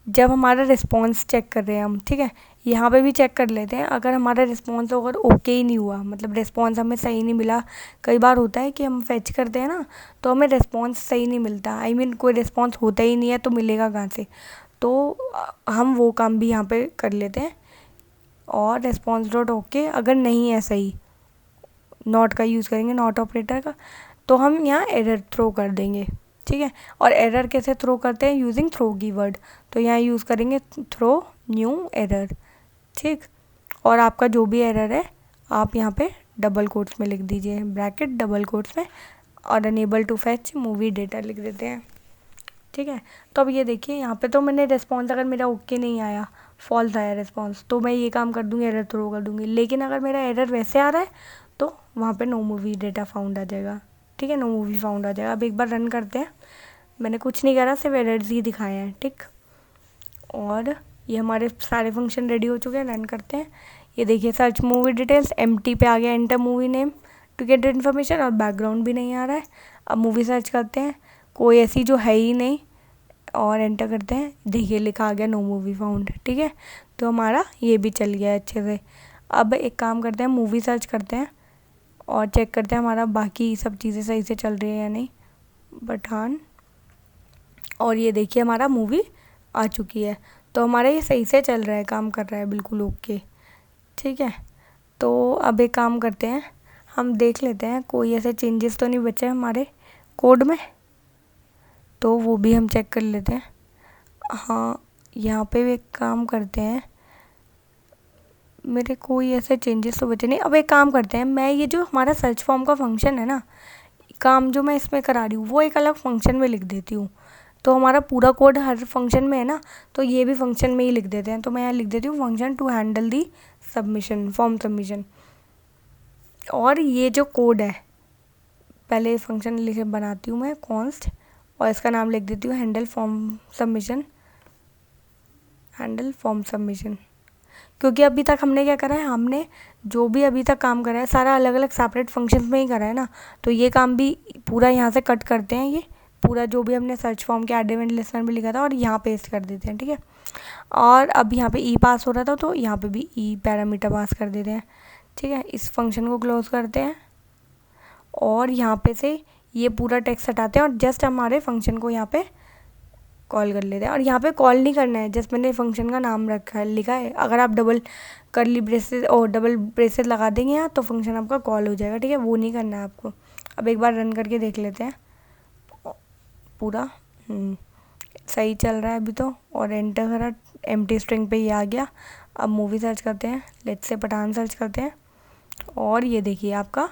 जब हमारा रिस्पॉन्स चेक कर रहे हैं हम, ठीक है, यहाँ पे भी चेक कर लेते हैं। अगर हमारा रिस्पॉन्स अगर ओके ही नहीं हुआ, मतलब रिस्पॉन्स हमें सही नहीं मिला, कई बार होता है कि हम फेच करते हैं ना तो हमें रिस्पॉन्स सही नहीं मिलता, आई मीन कोई रिस्पॉन्स होता ही नहीं है तो मिलेगा कहाँ से, तो हम वो काम भी यहाँ पे कर लेते हैं। और रिस्पॉन्स डॉट ओके अगर नहीं है सही, नॉट का यूज़ करेंगे, नॉट ऑपरेटर का, तो हम यहाँ एरर थ्रो कर देंगे। ठीक है, और एरर कैसे थ्रो करते हैं, यूजिंग थ्रो कीवर्ड, तो यहाँ यूज़ करेंगे थ्रो न्यू एरर। ठीक, और आपका जो भी एरर है आप यहाँ पे डबल कोट्स में लिख दीजिए, ब्रैकेट डबल कोट्स में, और unable to fetch movie data लिख देते हैं। ठीक है, तो अब ये देखिए यहाँ पे तो मैंने रिस्पॉन्स अगर मेरा ओके नहीं आया, फॉल्स आया रिस्पॉन्स, तो मैं ये काम कर दूँगी, एरर थ्रो कर दूँगी। लेकिन अगर मेरा एरर वैसे आ रहा है तो वहाँ पे नो मूवी डेटा फाउंड आ जाएगा। ठीक है, नो मूवी फाउंड आ जाएगा। अब एक बार रन करते हैं, मैंने कुछ नहीं करा, सिर्फ एरर्स ही दिखाए हैं। ठीक, और ये हमारे सारे फंक्शन रेडी हो चुके हैं, रन करते हैं। ये देखिए सर्च मूवी डिटेल्स एम्प्टी पे आ गया, enter movie name to get information, और बैकग्राउंड भी नहीं आ रहा है। अब मूवी सर्च करते हैं, कोई ऐसी जो है ही नहीं, और एंटर करते हैं, देखिए लिखा आ गया नो मूवी फाउंड। ठीक है, तो हमारा ये भी चल गया अच्छे से। अब एक काम करते हैं, मूवी सर्च करते हैं और चेक करते हैं हमारा बाकी सब चीज़ें सही से चल रही है या नहीं, पठान, और ये देखिए हमारा मूवी आ चुकी है। तो हमारा ये सही से चल रहा है, काम कर रहा है बिल्कुल ओके। ठीक है, तो अब एक काम करते हैं, हम देख लेते हैं कोई ऐसे चेंजेस तो नहीं बचे हमारे कोड में, तो वो भी हम चेक कर लेते हैं। हाँ, यहाँ पे भी एक काम करते हैं, मेरे कोई ऐसे चेंजेस तो बचे नहीं। अब एक काम करते हैं, मैं ये जो हमारा सर्च फॉर्म का फंक्शन है ना, काम जो मैं इसमें करा रही हूँ वो एक अलग फंक्शन में लिख देती हूँ। तो हमारा पूरा कोड हर फंक्शन में है ना, तो ये भी फंक्शन में ही लिख देते हैं। तो मैं यहाँ लिख देती हूँ function to handle the submission, form submission. और ये जो कोड है, पहले फंक्शन लिखे बनाती हूँ मैं कॉन्स्ट, और इसका नाम लिख देती हूँ handle form submission, handle form submission. क्योंकि अभी तक हमने क्या करा है, हमने जो भी अभी तक काम करा है सारा अलग अलग सेपरेट फंक्शंस में ही करा है ना, तो ये काम भी पूरा यहाँ से कट करते हैं, ये पूरा जो भी हमने सर्च फॉर्म के एड इवेंट लिस्टनर में लिखा था और यहाँ पेस्ट कर देते हैं। ठीक है, और अब यहाँ पे ई पास हो रहा था तो यहाँ पे भी ई पैरामीटर पास कर देते हैं। ठीक है, इस फंक्शन को क्लोज करते हैं और यहाँ पे से ये पूरा टेक्स्ट हटाते हैं और जस्ट हमारे फंक्शन को यहाँ पे कॉल कर लेते हैं। और यहाँ पे कॉल नहीं करना है, जस्ट मैंने फंक्शन का नाम रखा है, लिखा है। अगर आप डबल करली ब्रेसेस और डबल ब्रेसेस लगा देंगे यहाँ तो फंक्शन आपका कॉल हो जाएगा। ठीक है, वो नहीं करना है आपको। अब एक बार रन करके देख लेते हैं पूरा। सही चल रहा है अभी तो, और एंटर करा, एम्प्टी स्ट्रिंग पे ये आ गया। अब मूवी सर्च करते हैं, लेट्स से पठान सर्च करते हैं, और ये देखिए आपका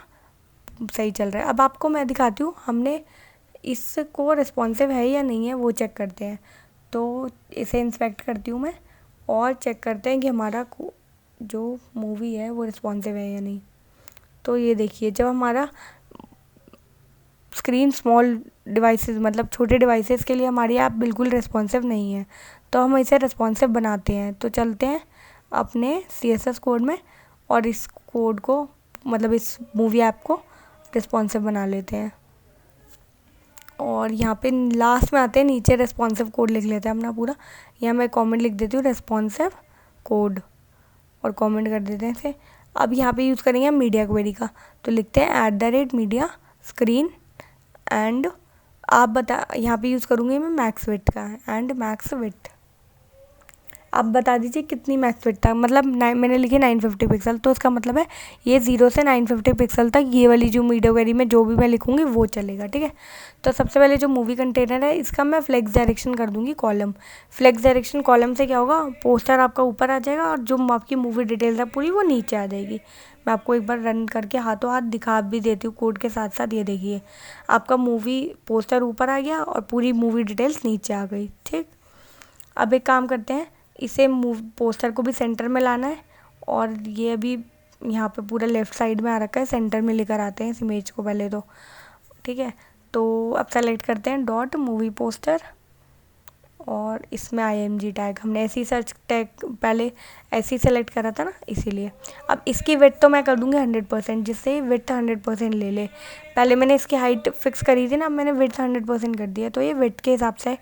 सही चल रहा है। अब आपको मैं दिखाती हूँ हमने इसको रिस्पॉन्सिव है या नहीं है वो चेक करते हैं। तो इसे इंस्पेक्ट करती हूँ मैं और चेक करते हैं कि हमारा जो मूवी है वो रिस्पॉन्सिव है या नहीं। तो ये देखिए, जब हमारा स्क्रीन स्मॉल डिवाइसेस मतलब छोटे डिवाइसेस के लिए हमारी ऐप बिल्कुल रिस्पॉन्सिव नहीं है, तो हम इसे रिस्पॉन्सिव बनाते हैं। तो चलते हैं अपने CSS कोड में और इस कोड को मतलब इस मूवी ऐप को रिस्पॉन्सिव बना लेते हैं। और यहाँ पे लास्ट में आते हैं, नीचे रिस्पॉन्सिव कोड लिख लेते हैं अपना पूरा। यहाँ मैं कमेंट लिख देती हूँ रिस्पॉन्सिव कोड और कमेंट कर देते हैं इसे। अब यहाँ पे यूज़ करेंगे मीडिया क्वेरी का, तो लिखते हैं @media स्क्रीन एंड आप बता, यहाँ पे यूज़ करूँगी मैं मैक्स विड्थ का एंड मैक्स विड्थ। आप बता दीजिए कितनी मैक्स विड्थ था, मतलब मैंने लिखी 950 पिक्सल, तो इसका मतलब है ये 0 से 950 पिक्सल तक ये वाली जो मीडिया क्वेरी में जो भी मैं लिखूँगी वो चलेगा। ठीक है, तो सबसे पहले जो मूवी कंटेनर है इसका मैं फ्लेक्स डायरेक्शन कर दूँगी कॉलम। फ्लेक्स डायरेक्शन कॉलम से क्या होगा, पोस्टर आपका ऊपर आ जाएगा और जो आपकी मूवी डिटेल्स है पूरी वो नीचे आ जाएगी। मैं आपको एक बार रन करके हाथों हाथ दिखा भी देती हूँ कोड के साथ साथ। ये देखिए आपका मूवी पोस्टर ऊपर आ गया और पूरी मूवी डिटेल्स नीचे आ गई। ठीक, अब एक काम करते हैं, इसे पोस्टर को भी सेंटर में लाना है, और ये अभी यहाँ पे पूरा लेफ़्ट साइड में आ रखा है, सेंटर में लेकर आते हैं इस इमेज को पहले तो। ठीक है, तो अब सेलेक्ट करते हैं डॉट मूवी पोस्टर और इसमें IMG टैग, हमने ऐसी सर्च टैग पहले ऐसे ही सेलेक्ट करा था ना इसीलिए। अब इसकी विड्थ तो मैं कर दूँगी 100%, जिससे विड्थ 100% ले ले। पहले मैंने इसकी हाइट फिक्स करी थी ना, मैंने विड्थ 100% कर दिया, तो ये विड्थ के हिसाब से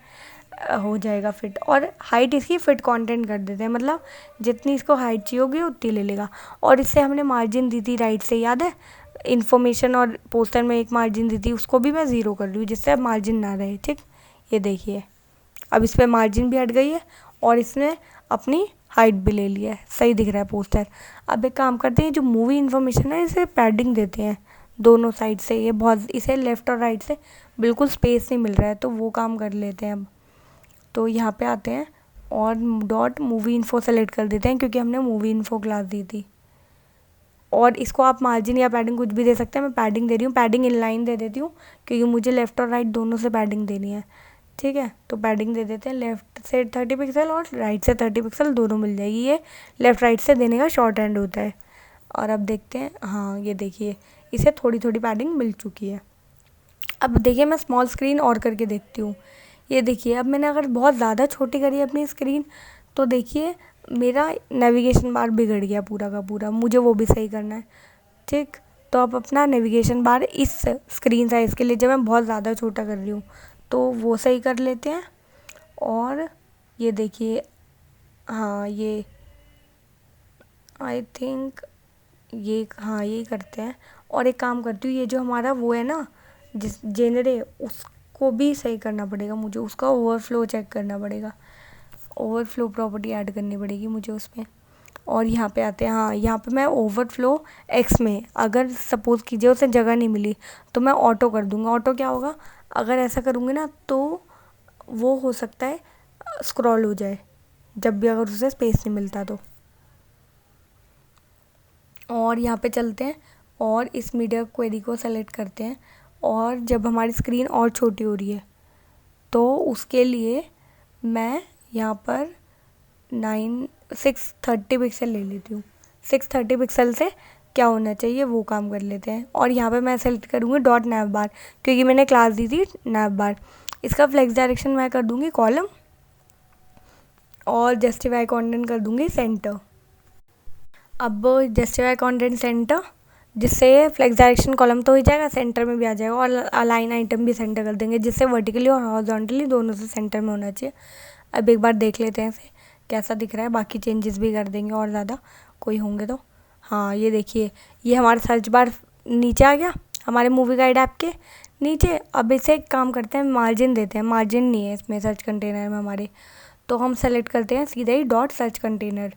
हो जाएगा फिट। और हाइट इसकी फिट कंटेंट कर देते हैं, मतलब जितनी इसको हाइट चाहिए होगी उतनी ले लेगा। और इससे हमने मार्जिन दी थी राइट से, याद है इन्फॉर्मेशन और पोस्टर में एक मार्जिन दी थी, उसको भी मैं 0 कर रही हूँ जिससे अब मार्जिन ना रहे। ठीक, ये देखिए अब इस पर मार्जिन भी हट गई है और इसने अपनी हाइट भी ले लिया है, सही दिख रहा है पोस्टर। अब एक काम करते हैं, जो मूवी इन्फॉर्मेशन है इसे पैडिंग देते हैं दोनों साइड से, ये बहुत इसे लेफ़्ट और राइट से बिल्कुल स्पेस नहीं मिल रहा है, तो वो काम कर लेते हैं अब। तो यहाँ पे आते हैं और डॉट मूवी इन्फो सेलेक्ट कर देते हैं, क्योंकि हमने मूवी इन्फो क्लास दी थी। और इसको आप मार्जिन या पैडिंग कुछ भी दे सकते हैं, मैं पैडिंग दे रही हूँ, पैडिंग इनलाइन दे देती हूँ क्योंकि मुझे लेफ़्ट और राइट दोनों से पैडिंग देनी है। ठीक है, तो पैडिंग दे देते हैं, लेफ़्ट से 30 पिक्सल और राइट से 30 पिक्सल दोनों मिल जाएगी। ये लेफ़्ट राइट से देने का शॉर्ट हैंड होता है। और अब देखते हैं, हाँ ये देखिए इसे थोड़ी थोड़ी पैडिंग मिल चुकी है। अब देखिए मैं स्मॉल स्क्रीन और करके देखती हूँ। ये देखिए अब मैंने अगर बहुत ज़्यादा छोटी करी अपनी स्क्रीन, तो देखिए मेरा नेविगेशन बार बिगड़ गया पूरा का पूरा, मुझे वो भी सही करना है। ठीक, तो अब अपना नेविगेशन बार इस स्क्रीन साइज़ के लिए जब मैं बहुत ज़्यादा छोटा कर रही हूँ तो वो सही कर लेते हैं। और ये देखिए, हाँ ये आई थिंक ये, हाँ यही करते हैं। और एक काम करती हूँ, ये जो हमारा वो है ना जिस जेनरे, उसको भी सही करना पड़ेगा मुझे, उसका ओवरफ्लो चेक करना पड़ेगा। ओवरफ्लो प्रॉपर्टी ऐड करनी पड़ेगी मुझे उसमें। और यहाँ पे आते हैं, हाँ यहाँ पे मैं ओवरफ्लो एक्स में अगर सपोज़ कीजिए उसे जगह नहीं मिली तो मैं ऑटो कर दूँगा। ऑटो क्या होगा, अगर ऐसा करूँगी ना तो वो हो सकता है स्क्रॉल हो जाए जब भी अगर उसे स्पेस नहीं मिलता तो। और यहाँ पे चलते हैं और इस मीडिया क्वेरी को सेलेक्ट करते हैं। और जब हमारी स्क्रीन और छोटी हो रही है तो उसके लिए मैं यहाँ पर 630 पिक्सल ले लेती हूँ। 630 पिक्सल से क्या होना चाहिए वो काम कर लेते हैं। और यहाँ पे मैं सेलेक्ट करूँगी डॉट नैव बार, क्योंकि मैंने क्लास दी थी नैव बार। इसका फ्लेक्स डायरेक्शन मैं कर दूँगी कॉलम और जस्टिफाई कंटेंट कर दूँगी सेंटर। अब जस्टिफाई कंटेंट सेंटर, जिससे फ्लेक्स डायरेक्शन कॉलम तो हो जाएगा, सेंटर में भी आ जाएगा। और अलाइन आइटम भी सेंटर कर देंगे, जिससे वर्टिकली और हॉरिजॉन्टली दोनों से सेंटर में होना चाहिए। अब एक बार देख लेते हैं इसे कैसा दिख रहा है, बाकी चेंजेस भी कर देंगे और ज़्यादा कोई होंगे तो। हाँ ये देखिए, ये हमारा सर्च बार नीचे आ गया हमारे मूवी गाइड ऐप के नीचे। अब इसे एक काम करते हैं, मार्जिन देते हैं। मार्जिन नहीं है इसमें सर्च कंटेनर में हमारे, तो हम सेलेक्ट करते हैं सीधा ही डॉट सर्च कंटेनर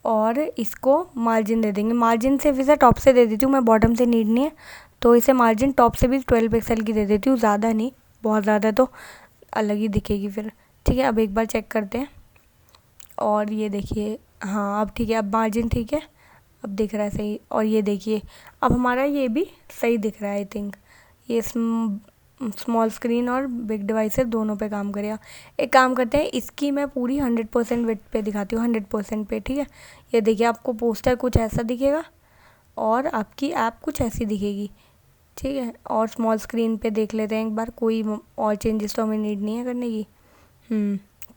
और इसको मार्जिन दे देंगे। मार्जिन सिर्फ इसे टॉप से दे देती हूँ मैं, बॉटम से नीड नहीं है, तो इसे मार्जिन टॉप से भी 12 पिक्सल की दे देती हूँ, ज़्यादा नहीं, बहुत ज़्यादा तो अलग ही दिखेगी फिर। ठीक है, अब एक बार चेक करते हैं और ये देखिए, हाँ अब ठीक है, अब मार्जिन ठीक है, अब दिख रहा है सही। और ये देखिए अब हमारा ये भी सही दिख रहा है। आई थिंक ये स्मॉल स्क्रीन और बिग डिवाइसेस दोनों पे काम करेगा। एक काम करते हैं, इसकी मैं पूरी 100% विड्थ पे दिखाती हूँ, 100% पे। ठीक है, ये देखिए आपको पोस्टर कुछ ऐसा दिखेगा और आपकी ऐप कुछ ऐसी दिखेगी। ठीक है, और स्मॉल स्क्रीन पे देख लेते हैं एक बार, कोई और चेंजेस तो हमें नीड नहीं है करने की।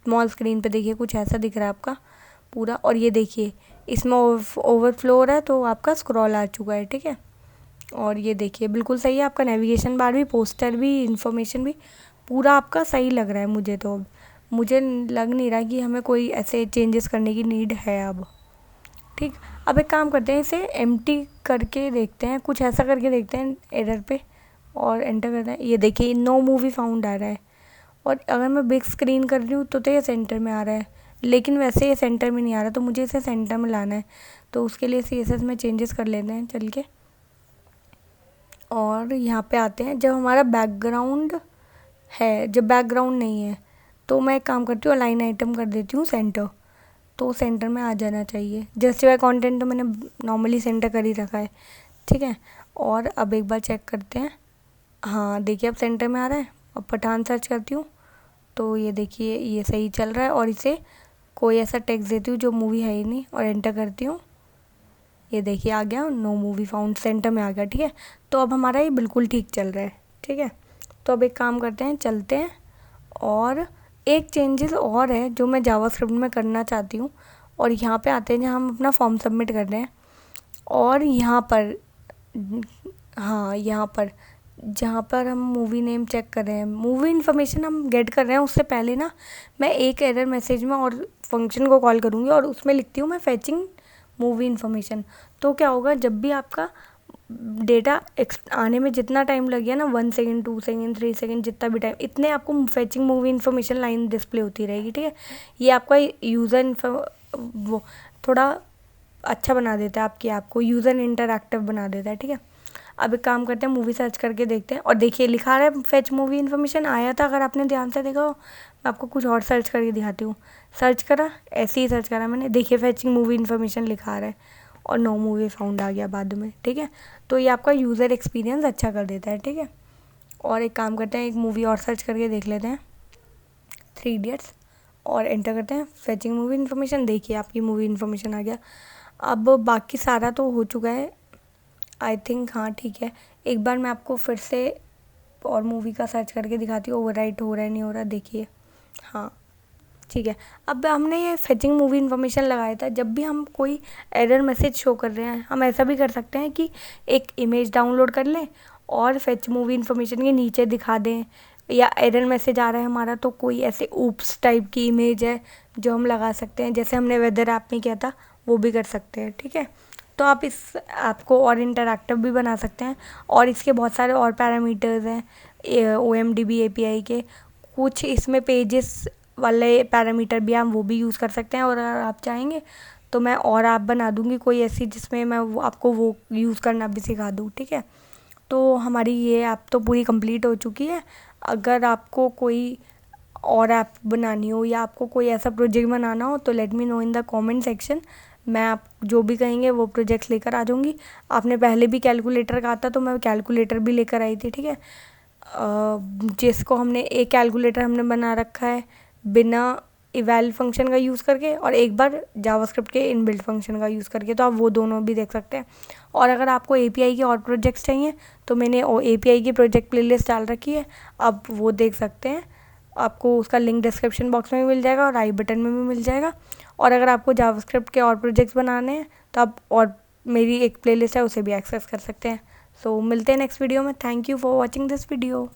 स्मॉल स्क्रीन पे देखिए कुछ ऐसा दिख रहा है आपका पूरा। और ये देखिए इसमें ओवरफ्लो हो रहा है तो आपका स्क्रॉल आ चुका है। ठीक है, और ये देखिए बिल्कुल सही है, आपका नेविगेशन बार भी, पोस्टर भी, इन्फॉर्मेशन भी पूरा आपका सही लग रहा है मुझे। तो अब मुझे लग नहीं रहा कि हमें कोई ऐसे चेंजेस करने की नीड है अब। ठीक, अब एक काम करते हैं, इसे एम्प्टी करके देखते हैं, कुछ ऐसा करके देखते हैं एरर पे और एंटर करते हैं। ये देखिए नो मूवी फाउंड आ रहा है। और अगर मैं बिग स्क्रीन कर रही हूँ तो ये सेंटर में आ रहा है, लेकिन वैसे ये सेंटर में नहीं आ रहा, तो मुझे इसे सेंटर में लाना है। तो उसके लिए CSS में चेंजेस कर लेते हैं चल के। और यहाँ पे आते हैं, जब हमारा बैकग्राउंड है, जब बैकग्राउंड नहीं है तो मैं एक काम करती हूँ, अलाइन आइटम कर देती हूँ सेंटर, तो सेंटर में आ जाना चाहिए। जस्टिफाई कंटेंट तो मैंने नॉर्मली सेंटर कर ही रखा है। ठीक है, और अब एक बार चेक करते हैं, हाँ देखिए अब सेंटर में आ रहा है। अब पठान सर्च करती हूँ तो ये देखिए ये सही चल रहा है। और इसे कोई ऐसा टेक्स्ट देती हूँ जो मूवी है ही नहीं और एंटर करती हूँ, ये देखिए आ गया नो मूवी फाउंड, सेंटर में आ गया। ठीक है, तो अब हमारा ये बिल्कुल ठीक चल रहा है। ठीक है, तो अब एक काम करते हैं, चलते हैं। और एक चेंजेस और है जो मैं जावास्क्रिप्ट में करना चाहती हूँ। और यहाँ पे आते हैं जहाँ हम अपना फॉर्म सबमिट कर रहे हैं, और यहाँ पर, हाँ यहाँ पर जहाँ पर हम मूवी नेम चेक कर रहे हैं, मूवी इन्फॉर्मेशन हम गेट कर रहे हैं, उससे पहले ना मैं एक एरर मैसेज में और फंक्शन को कॉल करूँगी और उसमें लिखती हूँ मैं फेचिंग मूवी इन्फॉर्मेशन। तो क्या होगा, जब भी आपका डेटा आने में जितना टाइम लग गया ना, 1 सेकेंड 2 सेकेंड 3 सेकेंड जितना भी टाइम, इतने आपको fetching movie information line display होती रहेगी। ठीक है, ये आपका यूज़र वो थोड़ा अच्छा बना देता है आपकी ऐप को, यूज़र इंटरैक्टिव बना देता है। ठीक है, अब एक काम करते हैं, मूवी सर्च करके देखते हैं। और देखिए लिखा रहा है फेच मूवी इन्फॉर्मेशन आया था, अगर आपने ध्यान से देखा हो। मैं आपको कुछ और सर्च करके दिखाती हूँ। सर्च करा, ऐसे ही सर्च करा मैंने, देखिए फेचिंग मूवी इन्फॉर्मेशन लिखा रहा है और नो मूवी फाउंड आ गया बाद में। ठीक है, तो ये आपका यूज़र एक्सपीरियंस अच्छा कर देता है। ठीक है, और एक काम करते हैं, एक मूवी और सर्च करके देख लेते हैं, 3 इडियट्स, और एंटर करते हैं फेचिंग मूवी इन्फॉर्मेशन। देखिए आपकी मूवी इन्फॉर्मेशन आ गया। अब बाकी सारा तो हो चुका है आई थिंक, हाँ ठीक है। एक बार मैं आपको फिर से और मूवी का सर्च करके दिखाती हूँ, ओवरराइट हो रहा है नहीं हो रहा, देखिए हाँ ठीक है। अब हमने ये फेचिंग मूवी इन्फॉर्मेशन लगाया था, जब भी हम कोई एरर मैसेज शो कर रहे हैं, हम ऐसा भी कर सकते हैं कि एक इमेज डाउनलोड कर लें और फेच मूवी इन्फॉर्मेशन के नीचे दिखा दें, या एरर मैसेज आ रहा है हमारा तो कोई ऐसे ऊप्स टाइप की इमेज है जो हम लगा सकते हैं, जैसे हमने वेदर ऐप में किया था वो भी कर सकते हैं। ठीक है, तो आप इस ऐप को और इंटरैक्टिव भी बना सकते हैं। और इसके बहुत सारे और पैरामीटर्स हैं OMDB API के, कुछ इसमें पेजेस वाले पैरामीटर भी हम वो भी यूज़ कर सकते हैं, और अगर आप चाहेंगे तो मैं और ऐप बना दूँगी कोई ऐसी जिसमें मैं आपको वो यूज़ करना भी सिखा दूँ, ठीक है। तो हमारी ये ऐप तो पूरी कंप्लीट हो चुकी है। अगर आपको कोई और ऐप बनानी हो या आपको कोई ऐसा प्रोजेक्ट बनाना हो तो let me know in the comment section. मैं आप जो भी कहेंगे वो प्रोजेक्ट्स लेकर आ जाऊँगी। आपने पहले भी कैलकुलेटर कहा था तो मैं कैलकुलेटर भी लेकर आई थी, ठीक है। जिसको हमने एक कैलकुलेटर हमने बना रखा है बिना इवैल फंक्शन का यूज़ करके, और एक बार जावास्क्रिप्ट के इनबिल्ट फंक्शन का यूज़ करके, तो आप वो दोनों भी देख सकते हैं। और अगर आपको एपीआई के और प्रोजेक्ट्स चाहिए तो मैंने एपीआई की प्रोजेक्ट प्लेलिस्ट डाल रखी है, आप वो देख सकते हैं। आपको उसका लिंक डिस्क्रिप्शन बॉक्स में भी मिल जाएगा और आई बटन में भी मिल जाएगा। और अगर आपको जावास्क्रिप्ट के और प्रोजेक्ट्स बनाने हैं तो आप और मेरी एक प्लेलिस्ट है उसे भी एक्सेस कर सकते हैं। सो मिलते हैं नेक्स्ट वीडियो में। Thank you for watching this video.